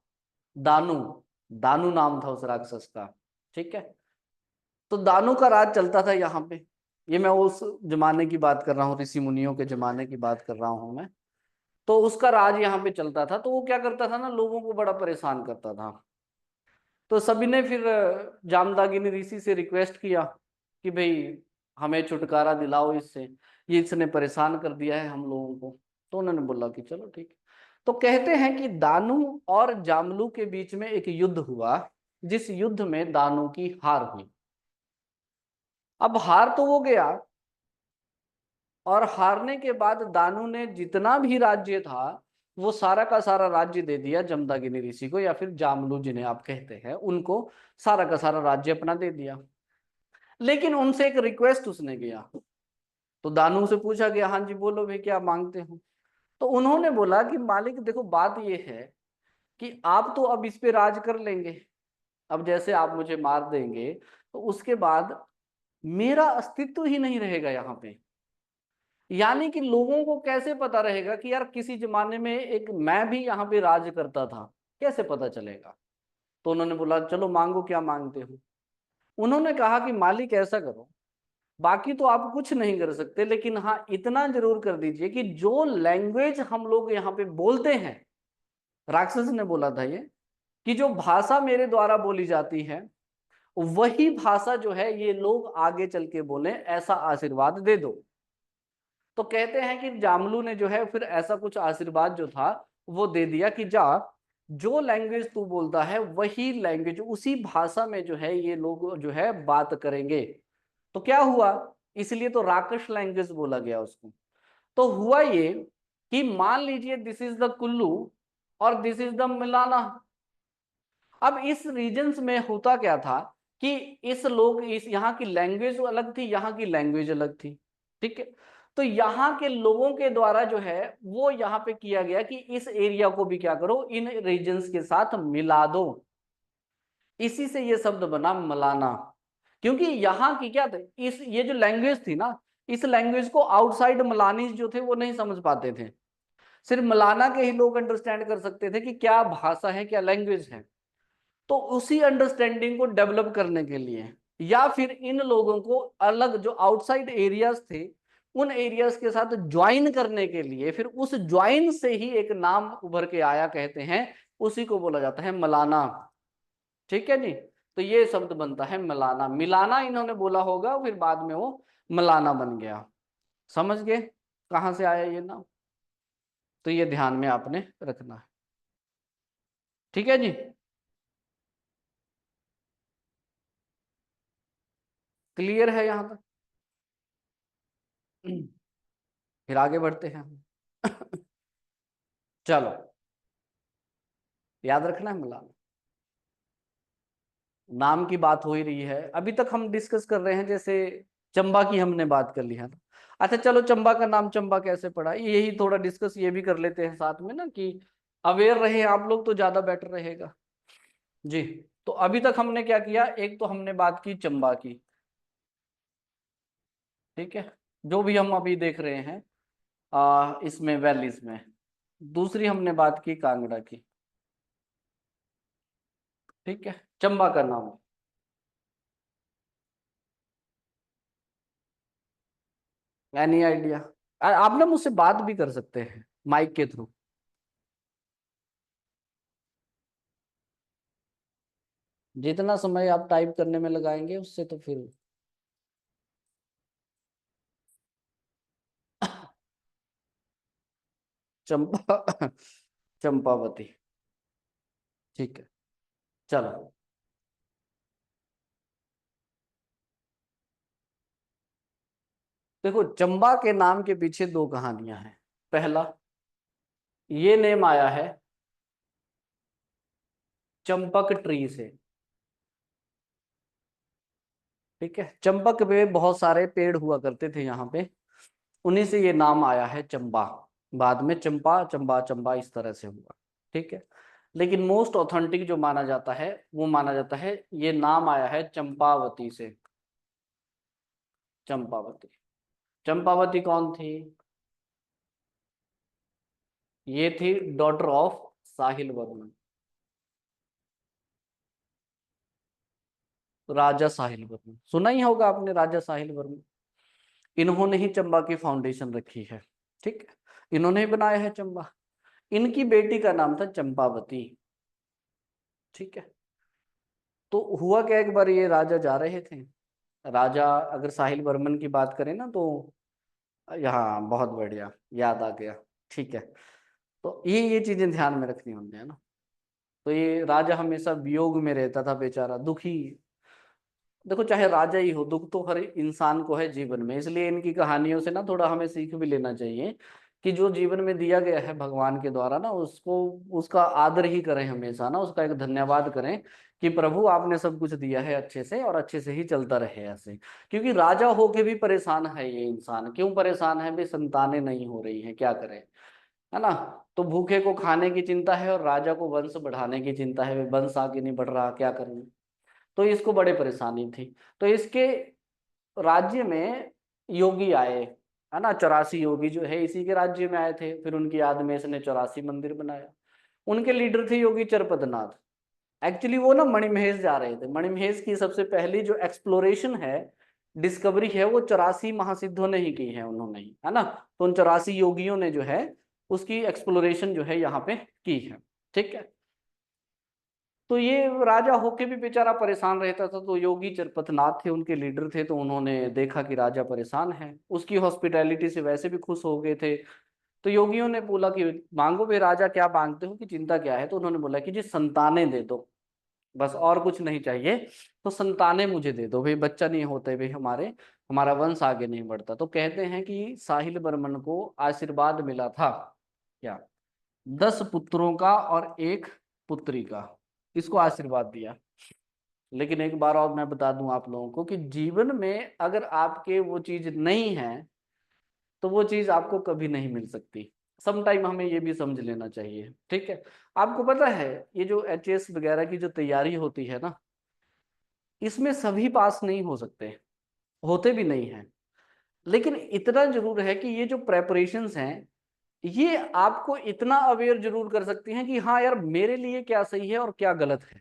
दानू, दानू नाम था उस राक्षस का, ठीक है। तो दानू का राज चलता था यहाँ पे, ये मैं उस जमाने की बात कर रहा हूँ, ऋषि मुनियों के जमाने की बात कर रहा हूँ मैं। तो उसका राज यहाँ पे चलता था, तो वो क्या करता था ना, लोगों को बड़ा परेशान करता था। तो सभी ने फिर जामदागिनी ऋषि से रिक्वेस्ट किया कि भाई हमें छुटकारा दिलाओ इससे, ये इसने परेशान कर दिया है हम लोगों को। तो उन्होंने बोला कि चलो ठीक है। तो कहते हैं कि दानू और जामलू के बीच में एक युद्ध हुआ, जिस युद्ध में दानू की हार हुई। अब हार तो वो गया, और हारने के बाद दानू ने जितना भी राज्य था वो सारा का सारा राज्य दे दिया जमदागिनी ऋषि को, या फिर जामलू जिन्हें आप कहते हैं उनको, सारा का सारा राज्य अपना दे दिया। लेकिन उनसे एक रिक्वेस्ट उसने किया, तो दानू से पूछा गया, हाँ जी बोलो भाई क्या मांगते हो। तो उन्होंने बोला कि मालिक देखो बात ये है कि आप तो अब इस पे राज कर लेंगे, अब जैसे आप मुझे मार देंगे तो उसके बाद मेरा अस्तित्व ही नहीं रहेगा यहाँ पे। यानी कि लोगों को कैसे पता रहेगा कि यार किसी जमाने में एक मैं भी यहाँ पे राज करता था, कैसे पता चलेगा। तो उन्होंने बोला चलो मांगो क्या मांगते हो। उन्होंने कहा कि मालिक ऐसा करो, बाकी तो आप कुछ नहीं कर सकते, लेकिन हाँ इतना जरूर कर दीजिए कि जो लैंग्वेज हम लोग यहाँ पे बोलते हैं, राक्षस ने बोला था ये, कि जो भाषा मेरे द्वारा बोली जाती है वही भाषा जो है ये लोग आगे चल के बोले, ऐसा आशीर्वाद दे दो। तो कहते हैं कि जामलू ने जो है फिर ऐसा कुछ आशीर्वाद जो था वो दे दिया कि जा, जो लैंग्वेज तू बोलता है वही लैंग्वेज, उसी भाषा में जो है ये लोग जो है बात करेंगे। तो क्या हुआ, इसलिए तो राकश लैंग्वेज बोला गया उसको। तो हुआ ये कि मान लीजिए दिस इज द कुल्लू और दिस इज द मिलाना। अब इस रीजन्स में होता क्या था कि इस लोग, इस यहाँ की लैंग्वेज अलग थी, यहाँ की लैंग्वेज अलग थी, ठीक है। तो यहाँ के लोगों के द्वारा जो है वो यहाँ पे किया गया कि इस एरिया को भी क्या करो, इन रीजन्स के साथ मिला दो। इसी से ये शब्द बना मलाना। क्योंकि यहाँ की क्या थे, इस ये जो लैंग्वेज थी ना, इस लैंग्वेज को आउटसाइड मलानीज जो थे वो नहीं समझ पाते थे, सिर्फ मलाना के ही लोग अंडरस्टैंड कर सकते थे कि क्या भाषा है, क्या लैंग्वेज है। तो उसी अंडरस्टैंडिंग को डेवलप करने के लिए, या फिर इन लोगों को अलग जो आउटसाइड एरियाज थे उन एरियाज के साथ ज्वाइन करने के लिए, फिर उस ज्वाइन से ही एक नाम उभर के आया, कहते हैं उसी को बोला जाता है मलाना, ठीक है जी। तो ये शब्द बनता है मलाना, मिलाना इन्होंने बोला होगा, फिर बाद में वो मलाना बन गया। समझ गए कहां से आया ये नाम, तो ये ध्यान में आपने रखना है, ठीक है जी। क्लियर है यहाँ तक? फिर आगे बढ़ते हैं हम। चलो, याद रखना है मिला, नाम की बात हो ही रही है। अभी तक हम डिस्कस कर रहे हैं, जैसे चंबा की हमने बात कर ली है ना। अच्छा चलो, चंबा का नाम चंबा कैसे पड़ा, यही थोड़ा डिस्कस ये भी कर लेते हैं साथ में ना, कि अवेयर रहे आप लोग तो ज्यादा बेटर रहेगा जी। तो अभी तक हमने क्या किया, एक तो हमने बात की चंबा की, ठीक है, जो भी हम अभी देख रहे हैं इसमें वैलीज में। दूसरी हमने बात की कांगड़ा की, ठीक है, चंबा का नाम। Any idea? आप ना मुझसे बात भी कर सकते हैं माइक के थ्रू। जितना समय आप टाइप करने में लगाएंगे उससे तो फिर चंपा चंपावती, ठीक है, चलो। देखो, चंबा के नाम के पीछे दो कहानियां हैं। पहला, ये नेम आया है चंपक ट्री से, ठीक है, चंपक पे बहुत सारे पेड़ हुआ करते थे यहाँ पे, उन्हीं से ये नाम आया है चंबा। बाद में चंपा चंबा चंबा इस तरह से हुआ, ठीक है। लेकिन मोस्ट ऑथेंटिक जो माना जाता है, वो माना जाता है ये नाम आया है चंपावती से। चंपावती, चंपावती कौन थी? ये थी डॉटर ऑफ साहिल वर्मन, राजा साहिल वर्मन, सुना ही होगा आपने राजा साहिल वर्मन। इन्होंने ही चंबा की फाउंडेशन रखी है, ठीक है, इन्होंने ही बनाया है चंबा। इनकी बेटी का नाम था चंपावती, ठीक है। तो हुआ क्या, एक बार ये राजा जा रहे थे, राजा, अगर साहिल वर्मन की बात करें ना तो यहाँ बहुत बढ़िया याद आ गया, ठीक है। तो ये चीजें ध्यान में रखनी होती है ना। तो ये राजा हमेशा वियोग में रहता था, बेचारा दुखी। देखो, चाहे राजा ही हो, दुख तो हर इंसान को है जीवन में, इसलिए इनकी कहानियों से ना थोड़ा हमें सीख भी लेना चाहिए कि जो जीवन में दिया गया है भगवान के द्वारा ना, उसको, उसका आदर ही करें हमेशा ना, उसका एक धन्यवाद करें कि प्रभु आपने सब कुछ दिया है अच्छे से, और अच्छे से ही चलता रहे ऐसे। क्योंकि राजा होके भी परेशान है ये इंसान, क्यों परेशान है भाई? संतानें नहीं हो रही हैं, क्या करें, है ना। तो भूखे को खाने की चिंता है, और राजा को वंश बढ़ाने की चिंता है, वंश आगे नहीं बढ़ रहा, क्या करें। तो इसको बड़े परेशानी थी। तो इसके राज्य में योगी आए, है ना, 84 योगी जो है इसी के राज्य में आए थे, फिर उनकी याद में इसने 84 मंदिर बनाया। उनके लीडर थे योगी चरपतनाथ। एक्चुअली वो ना मणिमहेश जा रहे थे, मणिमहेश की सबसे पहली जो एक्सप्लोरेशन है, डिस्कवरी है, वो 84 महासिद्धों ने ही की है, उन्होंने ही, है ना। तो उन 84 योगियों ने जो है उसकी एक्सप्लोरेशन जो है यहाँ पे की है, ठीक है। तो ये राजा होके भी बेचारा परेशान रहता था, तो योगी चरपतनाथ थे उनके लीडर थे, तो उन्होंने देखा कि राजा परेशान है, उसकी हॉस्पिटैलिटी से वैसे भी खुश हो गए थे। तो योगियों ने बोला कि मांगो भाई राजा, क्या मांगते हो, कि चिंता क्या है? तो उन्होंने बोला कि जी संतानें दे दो, बस और कुछ नहीं चाहिए। तो संतानें मुझे दे दो भाई, बच्चा नहीं होते भाई हमारे, हमारा वंश आगे नहीं बढ़ता। तो कहते हैं कि साहिल बर्मन को आशीर्वाद मिला था क्या, 10 पुत्रों का और एक पुत्री का, इसको आशीर्वाद दिया। लेकिन एक बार और मैं बता दूं आप लोगों को कि जीवन में अगर आपके वो चीज नहीं है, तो वो चीज आपको कभी नहीं मिल सकती। सम टाइम हमें ये भी समझ लेना चाहिए, ठीक है। आपको पता है, ये जो एचएस वगैरह की जो तैयारी होती है ना, इसमें सभी पास नहीं हो सकते, होते भी नहीं हैं। लेकिन इतना जरूर है कि ये जो प्रेपरेशंस हैं, ये आपको इतना अवेयर जरूर कर सकती हैं कि हाँ यार, मेरे लिए क्या सही है और क्या गलत है।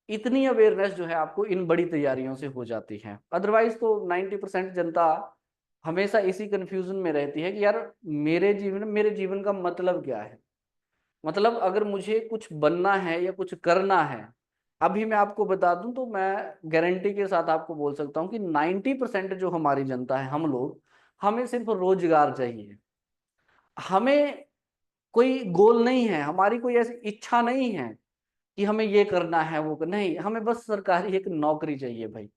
इतनी अवेयरनेस जो है आपको इन बड़ी तैयारियों से हो जाती है। अदरवाइज तो 90% जनता हमेशा इसी कंफ्यूजन में रहती है कि यार, मेरे जीवन का मतलब क्या है। मतलब अगर मुझे कुछ बनना है या कुछ करना है, अभी मैं आपको बता दूं तो मैं गारंटी के साथ आपको बोल सकता हूं कि 90% जो हमारी जनता है, हम लोग, हमें सिर्फ रोजगार चाहिए। हमें कोई गोल नहीं है, हमारी कोई ऐसी इच्छा नहीं है कि हमें ये करना है वो नहीं, हमें बस सरकारी एक नौकरी चाहिए भाई।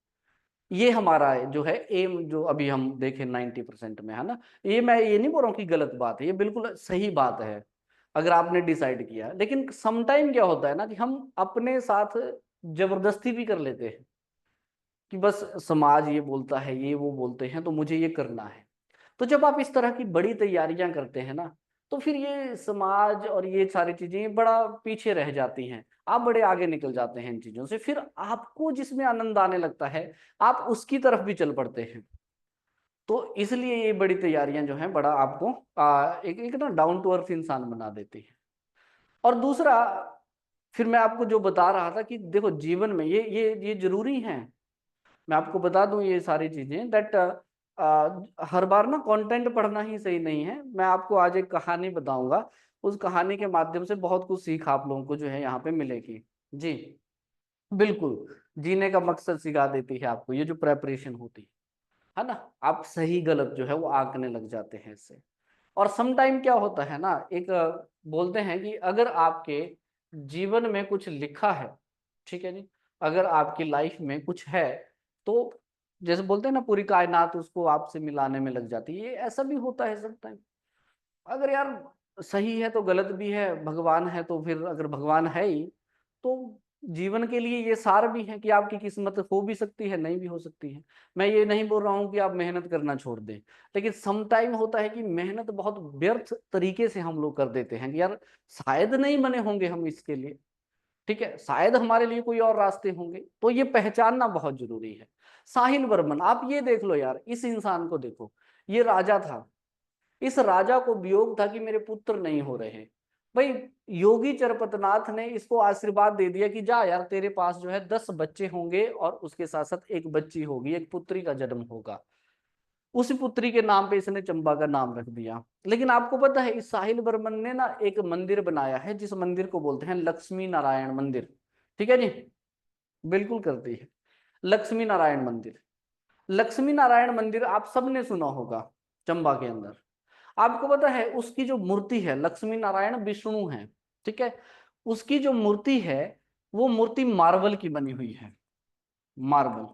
ये हमारा जो है एम, जो अभी हम देखें 90% में, है ना। ये मैं ये नहीं बोल रहा हूँ कि गलत बात है, ये बिल्कुल सही बात है अगर आपने डिसाइड किया। लेकिन समटाइम क्या होता है ना कि हम अपने साथ जबरदस्ती भी कर लेते हैं कि बस समाज ये बोलता है, ये वो बोलते हैं, तो मुझे ये करना है। तो जब आप इस तरह की बड़ी तैयारियां करते हैं ना, तो फिर ये समाज और ये सारी चीजें बड़ा पीछे रह जाती हैं, आप बड़े आगे निकल जाते हैं इन चीजों से। फिर आपको जिसमें आनंद आने लगता है, आप उसकी तरफ भी चल पड़ते हैं। तो इसलिए ये बड़ी तैयारियां जो हैं बड़ा आपको एक एक ना डाउन टू अर्थ इंसान बना देती है। और दूसरा, फिर मैं आपको जो बता रहा था कि देखो जीवन में ये जरूरी है। मैं आपको बता दूं ये सारी चीजें दैट हर बार ना कंटेंट पढ़ना ही सही नहीं है। मैं आपको आज एक कहानी बताऊंगा, उस कहानी के माध्यम से बहुत कुछ सीख आप लोगों को जो है यहाँ पे मिलेगी। जी बिल्कुल, जीने का मकसद सिखा देती है आपको ये जो प्रेपरेशन होती है ना। आप सही गलत जो है वो आंकने लग जाते हैं इससे। और सम टाइम क्या होता है ना, एक बोलते हैं कि अगर आपके जीवन में कुछ लिखा है, ठीक है जी, अगर आपकी लाइफ में कुछ है, तो जैसे बोलते हैं ना पूरी कायनात उसको आपसे मिलाने में लग जाती है। ये ऐसा भी होता है सम टाइम। अगर यार सही है तो गलत भी है, भगवान है तो फिर अगर भगवान है ही, तो जीवन के लिए ये सार भी है कि आपकी किस्मत हो भी सकती है, नहीं भी हो सकती है। मैं ये नहीं बोल रहा हूँ कि आप मेहनत करना छोड़ दें, लेकिन सम टाइम होता है कि मेहनत बहुत व्यर्थ तरीके से हम लोग कर देते हैं कि यार शायद नहीं बने होंगे हम इसके लिए, ठीक है, शायद हमारे लिए कोई और रास्ते होंगे। तो ये पहचानना बहुत जरूरी है। साहिल वर्मन, आप ये देख लो यार, इस इंसान को देखो, ये राजा था, इस राजा को वियोग था कि मेरे पुत्र नहीं हो रहे हैं। भाई योगी चरपतनाथ ने इसको आशीर्वाद दे दिया कि जा यार तेरे पास जो है 10 बच्चे होंगे और उसके साथ साथ एक बच्ची होगी, एक पुत्री का जन्म होगा। उसी पुत्री के नाम पे इसने चंबा का नाम रख दिया। लेकिन आपको पता है इस साहिल वर्मन ने ना एक मंदिर बनाया है, जिस मंदिर को बोलते हैं लक्ष्मी नारायण मंदिर। ठीक है जी, बिल्कुल करती है, लक्ष्मी नारायण मंदिर। लक्ष्मी नारायण मंदिर आप सबने सुना होगा चंबा के अंदर। आपको पता है उसकी जो मूर्ति है, लक्ष्मी नारायण विष्णु है, ठीक है, उसकी जो मूर्ति है वो मूर्ति मार्बल की बनी हुई है, मार्बल।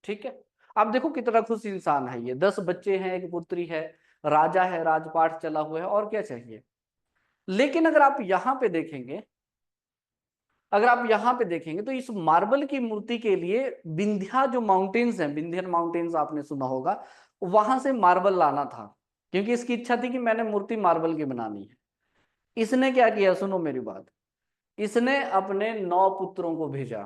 ठीक है, आप देखो कितना खुश इंसान है ये, 10 बच्चे हैं, एक पुत्री है, राजा है, राजपाट चला हुआ है, और क्या चाहिए। लेकिन अगर आप यहाँ पे देखेंगे, अगर आप यहाँ पे देखेंगे तो इस मार्बल की मूर्ति के लिए विंध्या जो माउंटेन्स हैं, विंध्यन माउंटेन्स आपने सुना होगा, वहां से मार्बल लाना था, क्योंकि इसकी इच्छा थी कि मैंने मूर्ति मार्बल की बनानी है। इसने क्या किया, सुनो मेरी बात, इसने अपने 9 पुत्रों को भेजा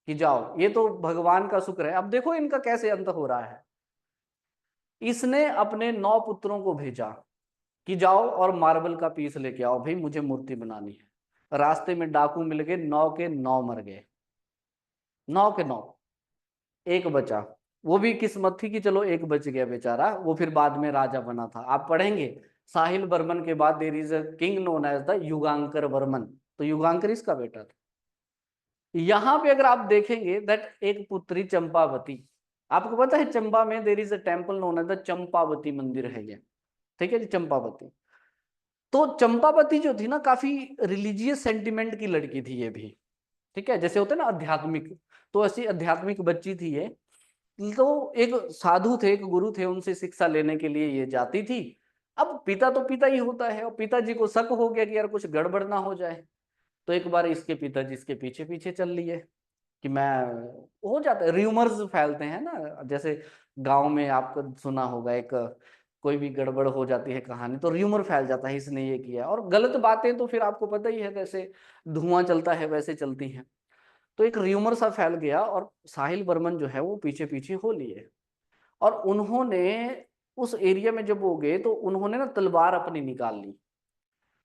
कि जाओ, ये तो भगवान का शुक्र है, अब देखो इनका कैसे अंत हो रहा है। इसने अपने 9 पुत्रों को भेजा कि जाओ और मार्बल का पीस लेके आओ, भाई मुझे मूर्ति बनानी है। रास्ते में डाकू मिल गए, 9 के 9 मर गए, 9 के 9, एक बचा। वो भी किस्मत थी कि चलो एक बच गया बेचारा, वो फिर बाद में राजा बना था। आप पढ़ेंगे साहिल वर्मन के बाद there is a king known as the Yugankar Varman, तो युगांकर इसका बेटा था। यहाँ पे अगर आप देखेंगे दैट एक पुत्री चंपावती, आपको पता है चंबा में there is a temple known as the Champavati mandir है ये, ठीक है जी, चंपावती। तो चंपावती जो थी ना, काफी रिलीजियस सेंटिमेंट की लड़की थी ये भी, ठीक है, जैसे होते हैं ना आध्यात्मिक, तो ऐसी आध्यात्मिक बच्ची थी ये। तो एक साधु थे, एक गुरु थे, उनसे शिक्षा लेने के लिए ये जाती थी। अब पिता तो पिता ही होता है, और पिताजी को शक हो गया कि यार कुछ गड़बड़ ना हो जाए। तो एक बार इसके पिताजी इसके पीछे पीछे चल लिए कि मैं, हो जाता है, र्यूमर्स फैलते हैं ना, जैसे गांव में आपको सुना होगा, एक कोई भी गड़बड़ हो जाती है कहानी तो र्यूमर फैल जाता है इसने ये किया, और गलत बातें तो फिर आपको पता ही है, जैसे धुआं चलता है वैसे चलती हैं। तो एक र्यूमर सा फैल गया, और साहिल बर्मन जो है वो पीछे पीछे हो लिए। और उन्होंने उस एरिया में जब वो गए तो उन्होंने ना तलवार अपनी निकाल ली।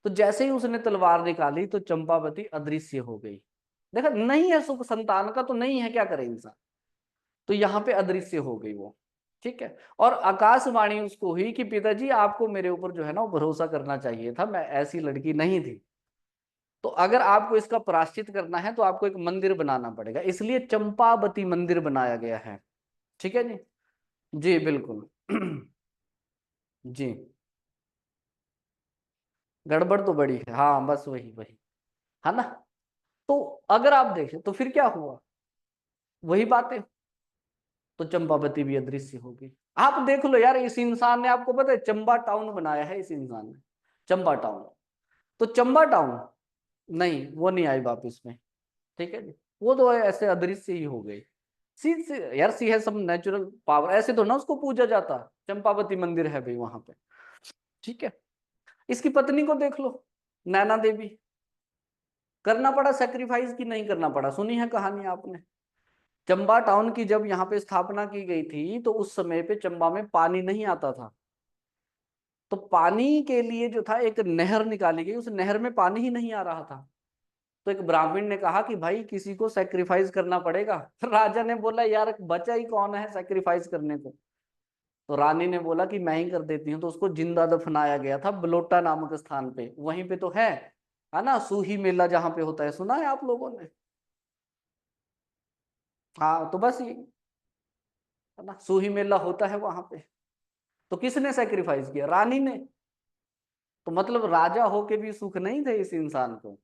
तो जैसे ही उसने तलवार निकाली तो चंपावती अदृश्य हो गई। देखा, नहीं है सुख संतान का तो नहीं है, क्या करे इंसान। तो यहाँ पे अदृश्य हो गई वो, ठीक है। और आकाशवाणी उसको हुई कि पिताजी आपको मेरे ऊपर जो है ना वो भरोसा करना चाहिए था, मैं ऐसी लड़की नहीं थी। तो अगर आपको इसका प्रायश्चित करना है तो आपको एक मंदिर बनाना पड़ेगा, इसलिए चंपावती मंदिर बनाया गया है। ठीक है जी, जी बिल्कुल। जी, गड़बड़ तो बड़ी है, हाँ बस वही वही, है ना। तो अगर आप देखें तो फिर क्या हुआ, वही बात है। तो चंपावती भी अदृश्य होगी। आप देख लो यार, इस इंसान ने, आपको पता है चंबा टाउन बनाया है इस इंसान ने, चंबा टाउन। तो चंबा टाउन नहीं, वो नहीं आई वापिस में, ठीक है जी। वो तो ऐसे अदृश्य ही हो गई। यार सी है सब नेचुरल पावर, ऐसे तो ना उसको पूजा जाता। चंपावती मंदिर है भाई वहां पे, ठीक है। इसकी पत्नी को देख लो, नैना देवी। करना पड़ा सेक्रीफाइस की नहीं करना पड़ा, सुनी है कहानी आपने। चंबा टाउन की जब यहाँ पे स्थापना की गई थी तो उस समय पे चंबा में पानी नहीं आता था। तो पानी के लिए जो था एक नहर निकाली गई, उस नहर में पानी ही नहीं आ रहा था। तो एक ब्राह्मण ने कहा कि भाई किसी को सेक्रीफाइस करना पड़ेगा। राजा ने बोला यार बचा ही कौन है सेक्रीफाइस करने को। तो रानी ने बोला कि मैं ही कर देती हूँ। तो उसको जिंदा दफनाया गया था बलोटा नामक स्थान पे, वहीं पे तो है ना सूही मेला जहाँ पे होता है, सुना है आप लोगों ने। हाँ तो बस ये है ना, सूही मेला होता है वहां पे। तो किसने सेक्रीफाइस किया? रानी ने। तो मतलब राजा होके भी सुख नहीं थे इस इंसान को।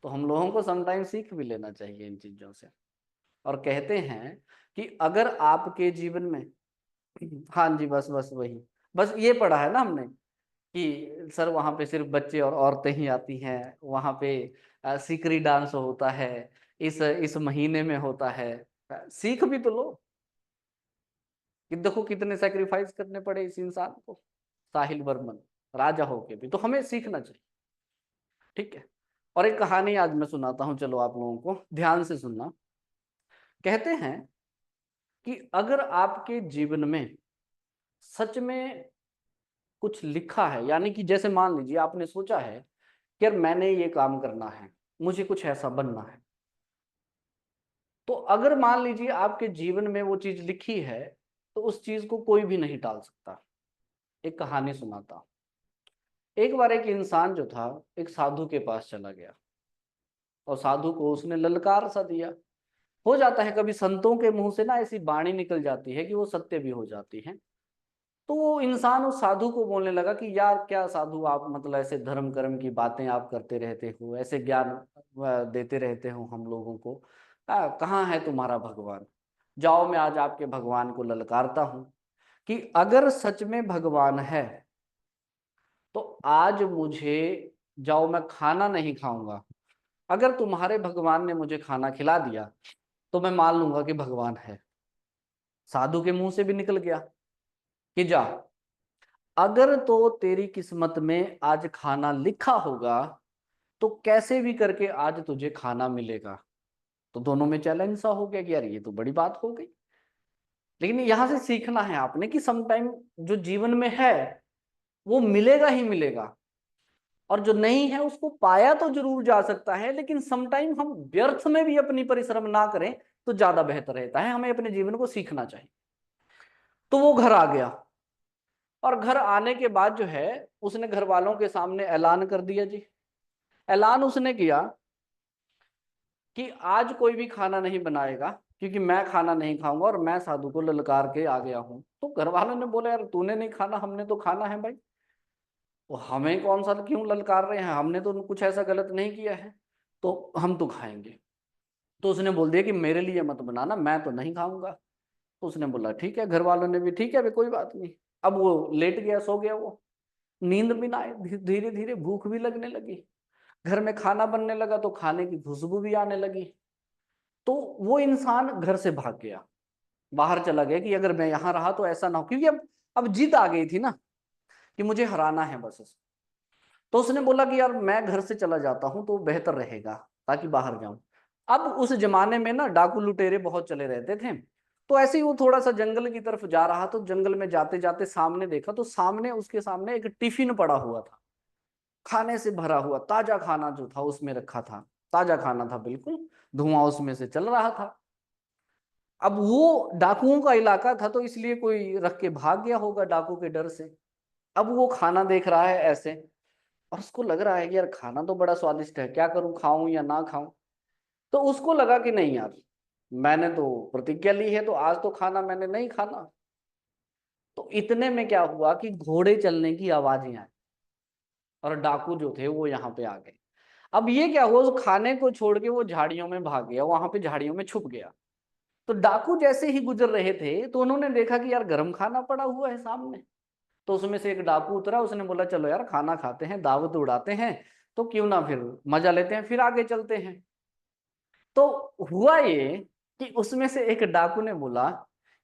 तो हम लोगों को समटाइम सीख भी लेना चाहिए इन चीजों से। और कहते हैं कि अगर आपके जीवन में हाँ जी, बस बस वही, बस ये पढ़ा है ना हमने कि सर वहां पे सिर्फ बच्चे और औरतें ही आती हैं, वहां पे सीकरी डांस होता है, इस महीने में होता है। सीख भी तो लो कि देखो कितने सेक्रीफाइस करने पड़े इस इंसान को, साहिल वर्मन, राजा होके भी। तो हमें सीखना चाहिए, ठीक है। और एक कहानी आज मैं सुनाता हूँ, चलो आप लोगों को ध्यान से सुनना। कहते हैं कि अगर आपके जीवन में सच में कुछ लिखा है, यानी कि जैसे मान लीजिए आपने सोचा है कि यार मैंने ये काम करना है, मुझे कुछ ऐसा बनना है। तो अगर मान लीजिए आपके जीवन में वो चीज लिखी है, तो उस चीज को कोई भी नहीं टाल सकता। एक कहानी सुनाता। एक बार एक इंसान जो था एक साधु के पास चला गया, और साधु को उसने ललकार सा दिया। हो जाता है कभी संतों के मुंह से ना ऐसी वाणी निकल जाती है कि वो सत्य भी हो जाती है। तो वो इंसान उस साधु को बोलने लगा कि यार क्या साधु आप, मतलब ऐसे धर्म कर्म की बातें आप करते रहते हो, ऐसे ज्ञान देते रहते हो हम लोगों को, कहाँ है तुम्हारा भगवान? जाओ मैं आज आपके भगवान को ललकारता हूं कि अगर सच में भगवान है तो आज मुझे, जाओ मैं खाना नहीं खाऊंगा, अगर तुम्हारे भगवान ने मुझे खाना खिला दिया तो मैं मान लूंगा कि भगवान है। साधु के मुंह से भी निकल गया कि जा, अगर तो तेरी किस्मत में आज खाना लिखा होगा तो कैसे भी करके आज तुझे खाना मिलेगा। तो दोनों में चैलेंज सा हो गया कि यार ये तो बड़ी बात हो गई। लेकिन यहां से सीखना है आपने कि समटाइम जो जीवन में है वो मिलेगा ही मिलेगा, और जो नहीं है उसको पाया तो जरूर जा सकता है, लेकिन समटाइम हम व्यर्थ में भी अपनी परिश्रम ना करें तो ज्यादा बेहतर रहता है। हमें अपने जीवन को सीखना चाहिए। तो वो घर आ गया, और घर आने के बाद जो है उसने घर वालों के सामने ऐलान कर दिया जी। ऐलान उसने किया कि आज कोई भी खाना नहीं बनाएगा, क्योंकि मैं खाना नहीं खाऊंगा और मैं साधु को ललकार के आ गया हूं। तो घर वालों ने बोला यार तूने नहीं खाना, हमने तो खाना है भाई। तो हमें कौन सा क्यों ललकार रहे हैं, हमने तो कुछ ऐसा गलत नहीं किया है, तो हम तो खाएंगे। तो उसने बोल दिया कि मेरे लिए मत बनाना, मैं तो नहीं खाऊंगा। तो उसने बोला ठीक है, घर वालों ने भी ठीक है भाई कोई बात नहीं। अब वो लेट गया, सो गया। वो नींद भी ना आए, धीरे धीरे भूख भी लगने लगी। घर में खाना बनने लगा तो खाने की खुशबू भी आने लगी। तो वो इंसान घर से भाग गया, बाहर चला गया कि अगर मैं यहाँ रहा तो ऐसा ना हो, क्योंकि अब जिद आ गई थी ना कि मुझे हराना है बस इसको। तो उसने बोला कि यार मैं घर से चला जाता हूँ तो बेहतर रहेगा, ताकि बाहर जाऊं। अब उस जमाने में ना डाकू लुटेरे बहुत चले रहते थे। तो ऐसे ही वो थोड़ा सा जंगल की तरफ जा रहा, तो जंगल में जाते जाते सामने देखा, तो सामने उसके सामने एक टिफिन पड़ा हुआ था, खाने से भरा हुआ ताजा खाना जो था उसमें रखा था। ताजा खाना था बिल्कुल, धुआं उसमें से चल रहा था। अब वो डाकुओं का इलाका था तो इसलिए कोई रख के भाग गया होगा डाकू के डर से। अब वो खाना देख रहा है ऐसे, और उसको लग रहा है कि यार खाना तो बड़ा स्वादिष्ट है, क्या करूं, खाऊं या ना खाऊं। तो उसको लगा कि नहीं यार, मैंने तो प्रतिज्ञा ली है तो आज तो खाना मैंने नहीं खाना। तो इतने में क्या हुआ कि घोड़े चलने की आवाजें आई, और डाकू जो थे वो यहाँ पे आ गए। अब ये क्या हुआ, उस खाने को छोड़ के वो झाड़ियों में भाग गया, वहां पे झाड़ियों में छुप गया। तो डाकू जैसे ही गुजर रहे थे तो उन्होंने देखा कि यार गर्म खाना पड़ा हुआ है सामने। तो उसमें से एक डाकू उतरा, उसने बोला चलो यार खाना खाते हैं, दावत उड़ाते हैं, तो क्यों ना फिर मजा लेते हैं, फिर आगे चलते हैं। तो हुआ ये कि उसमें से एक डाकू ने बोला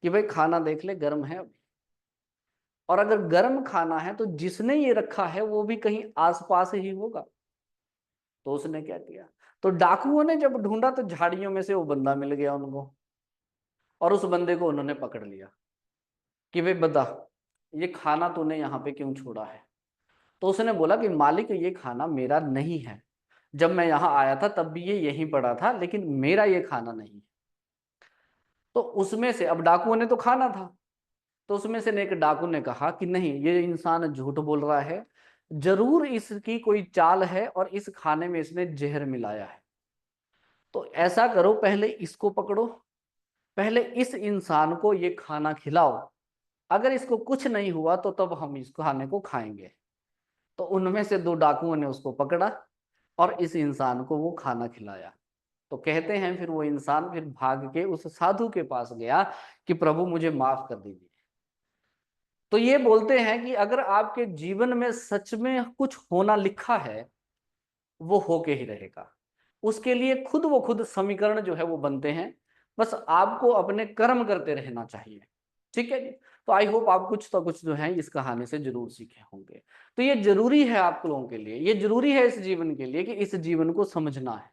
कि भाई खाना देख ले, गर्म है, और अगर गर्म खाना है तो जिसने ये रखा है वो भी कहीं आसपास ही होगा। तो उसने क्या किया, तो डाकुओं ने जब ढूंढा तो झाड़ियों में से वो बंदा मिल गया उनको, और उस बंदे को उन्होंने पकड़ लिया कि भाई बता, ये खाना तूने यहाँ पे क्यों छोड़ा है। तो उसने बोला कि मालिक ये खाना मेरा नहीं है, जब मैं यहाँ आया था तब भी ये यहीं पड़ा था, लेकिन मेरा ये खाना नहीं है। तो उसमें से, अब डाकुओं ने तो खाना था, तो उसमें से एक डाकू ने कहा कि नहीं, ये इंसान झूठ बोल रहा है, जरूर इसकी कोई चाल है और इस खाने में इसने जहर मिलाया है। तो ऐसा करो, पहले इसको पकड़ो, पहले इस इंसान को ये खाना खिलाओ, अगर इसको कुछ नहीं हुआ तो तब हम इस खाने को खाएंगे। तो उनमें से दो डाकुओं ने उसको पकड़ा और इस इंसान को वो खाना खिलाया। तो कहते हैं फिर वो इंसान फिर भाग के उस साधु के पास गया कि प्रभु मुझे माफ कर दीजिए। तो ये बोलते हैं कि अगर आपके जीवन में सच में कुछ होना लिखा है, वो होके ही रहेगा। उसके लिए खुद वो खुद समीकरण जो है वो बनते हैं, बस आपको अपने कर्म करते रहना चाहिए। ठीक है जी। तो आई होप आप कुछ तो कुछ जो है इस कहानी से जरूर सीखे होंगे। तो ये जरूरी है आप लोगों के लिए, ये जरूरी है इस जीवन के लिए कि इस जीवन को समझना है।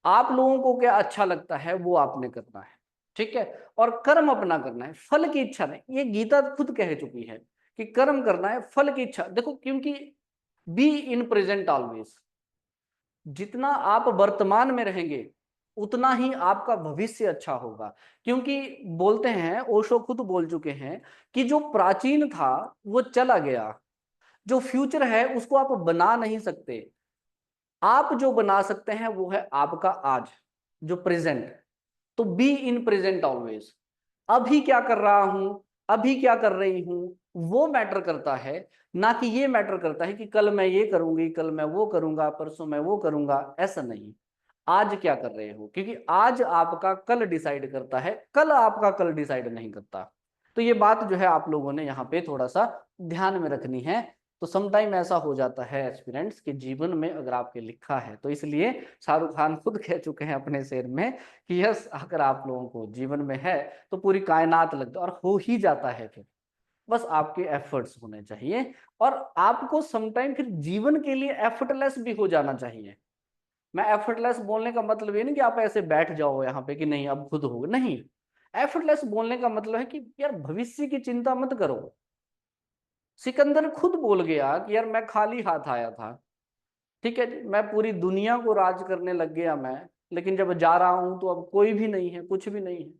आप लोगों को क्या अच्छा लगता है वो आपने करना है, ठीक है, और कर्म अपना करना है, फल की इच्छा नहीं। ये गीता खुद कह चुकी है कि कर्म करना है, फल की इच्छा देखो, क्योंकि बी इन प्रेजेंट ऑलवेज, जितना आप वर्तमान में रहेंगे उतना ही आपका भविष्य अच्छा होगा। क्योंकि बोलते हैं, ओशो खुद बोल चुके हैं कि जो प्राचीन था वो चला गया, जो फ्यूचर है उसको आप बना नहीं सकते। आप जो बना सकते हैं वो है आपका आज, जो प्रेजेंट। तो बी इन प्रेजेंट ऑलवेज, अभी क्या कर रहा हूं, अभी क्या कर रही हूं, वो मैटर करता है, ना कि ये मैटर करता है कि कल मैं ये करूंगी, कल मैं वो करूंगा, परसों मैं वो करूंगा। ऐसा नहीं, आज क्या कर रहे हो, क्योंकि आज आपका कल डिसाइड करता है, कल आपका कल डिसाइड नहीं करता। तो ये बात जो है आप लोगों ने यहाँ पे थोड़ा सा ध्यान में रखनी है। तो समटाइम ऐसा हो जाता है एस्पिरेंट्स कि जीवन में अगर आपके लिखा है, तो इसलिए शाहरुख खान खुद कह चुके हैं अपने शेर में कि यस, अगर आप लोगों को जीवन में है तो पूरी कायनात लगता और हो ही जाता है। फिर बस आपके एफर्ट्स होने चाहिए, और आपको समटाइम फिर जीवन के लिए एफर्टलेस भी हो जाना चाहिए। मैं एफर्टलेस बोलने का मतलब ये नहीं कि आप ऐसे बैठ जाओ यहाँ पे कि नहीं अब खुद हो, नहीं। एफर्टलेस बोलने का मतलब है कि यार भविष्य की चिंता मत करो। सिकंदर खुद बोल गया कि यार मैं खाली हाथ आया था, ठीक है जी, मैं पूरी दुनिया को राज करने लग गया मैं, लेकिन जब जा रहा हूं तो अब कोई भी नहीं है, कुछ भी नहीं है।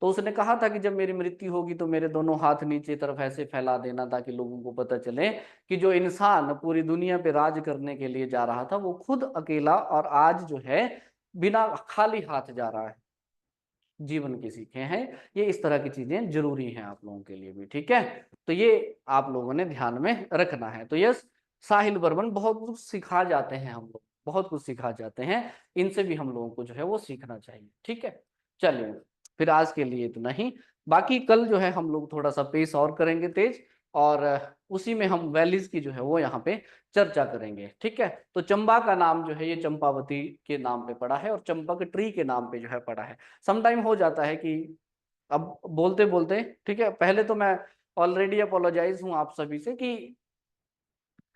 तो उसने कहा था कि जब मेरी मृत्यु होगी तो मेरे दोनों हाथ नीचे तरफ ऐसे फैला देना ताकि लोगों को पता चले कि जो इंसान पूरी दुनिया पे राज करने के लिए जा रहा था वो खुद अकेला और आज जो है बिना खाली हाथ जा रहा है। जीवन की सीखे हैं, ये इस तरह की चीजें जरूरी हैं आप लोगों के लिए भी, ठीक है। तो ये आप लोगों ने ध्यान में रखना है। तो यस, साहिल बर्मन बहुत कुछ सिखा जाते हैं, हम लोग बहुत कुछ सिखा जाते हैं, इनसे भी हम लोगों को जो है वो सीखना चाहिए, ठीक है। चलिए, फिर आज के लिए इतना ही। बाकी कल जो है हम लोग थोड़ा सा पेस और करेंगे तेज, और उसी में हम वैलीज की जो है वो यहाँ पे चर्चा करेंगे, ठीक है। तो चंबा का नाम जो है ये चंपावती के नाम पे पड़ा है, और चंपक ट्री के नाम पे जो है पड़ा है। समटाइम हो जाता है कि अब बोलते बोलते, ठीक है, पहले तो मैं ऑलरेडी अपोलोजाइज हूँ आप सभी से कि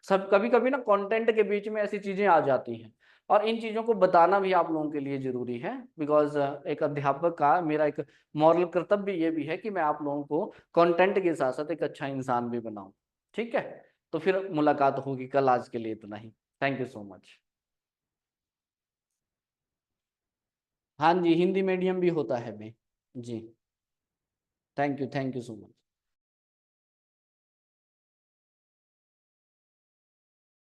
सब कभी कभी ना कंटेंट के बीच में ऐसी चीजें आ जाती हैं, और इन चीजों को बताना भी आप लोगों के लिए जरूरी है। बिकॉज एक अध्यापक का मेरा एक मॉरल कर्तव्य ये भी है कि मैं आप लोगों को कंटेंट के साथ साथ एक अच्छा इंसान भी बनाऊं, ठीक है। तो फिर मुलाकात होगी कल, आज के लिए इतना ही। Thank you so much. हाँ जी, हिंदी मीडियम भी होता है भाई। जी, थैंक यू सो मच।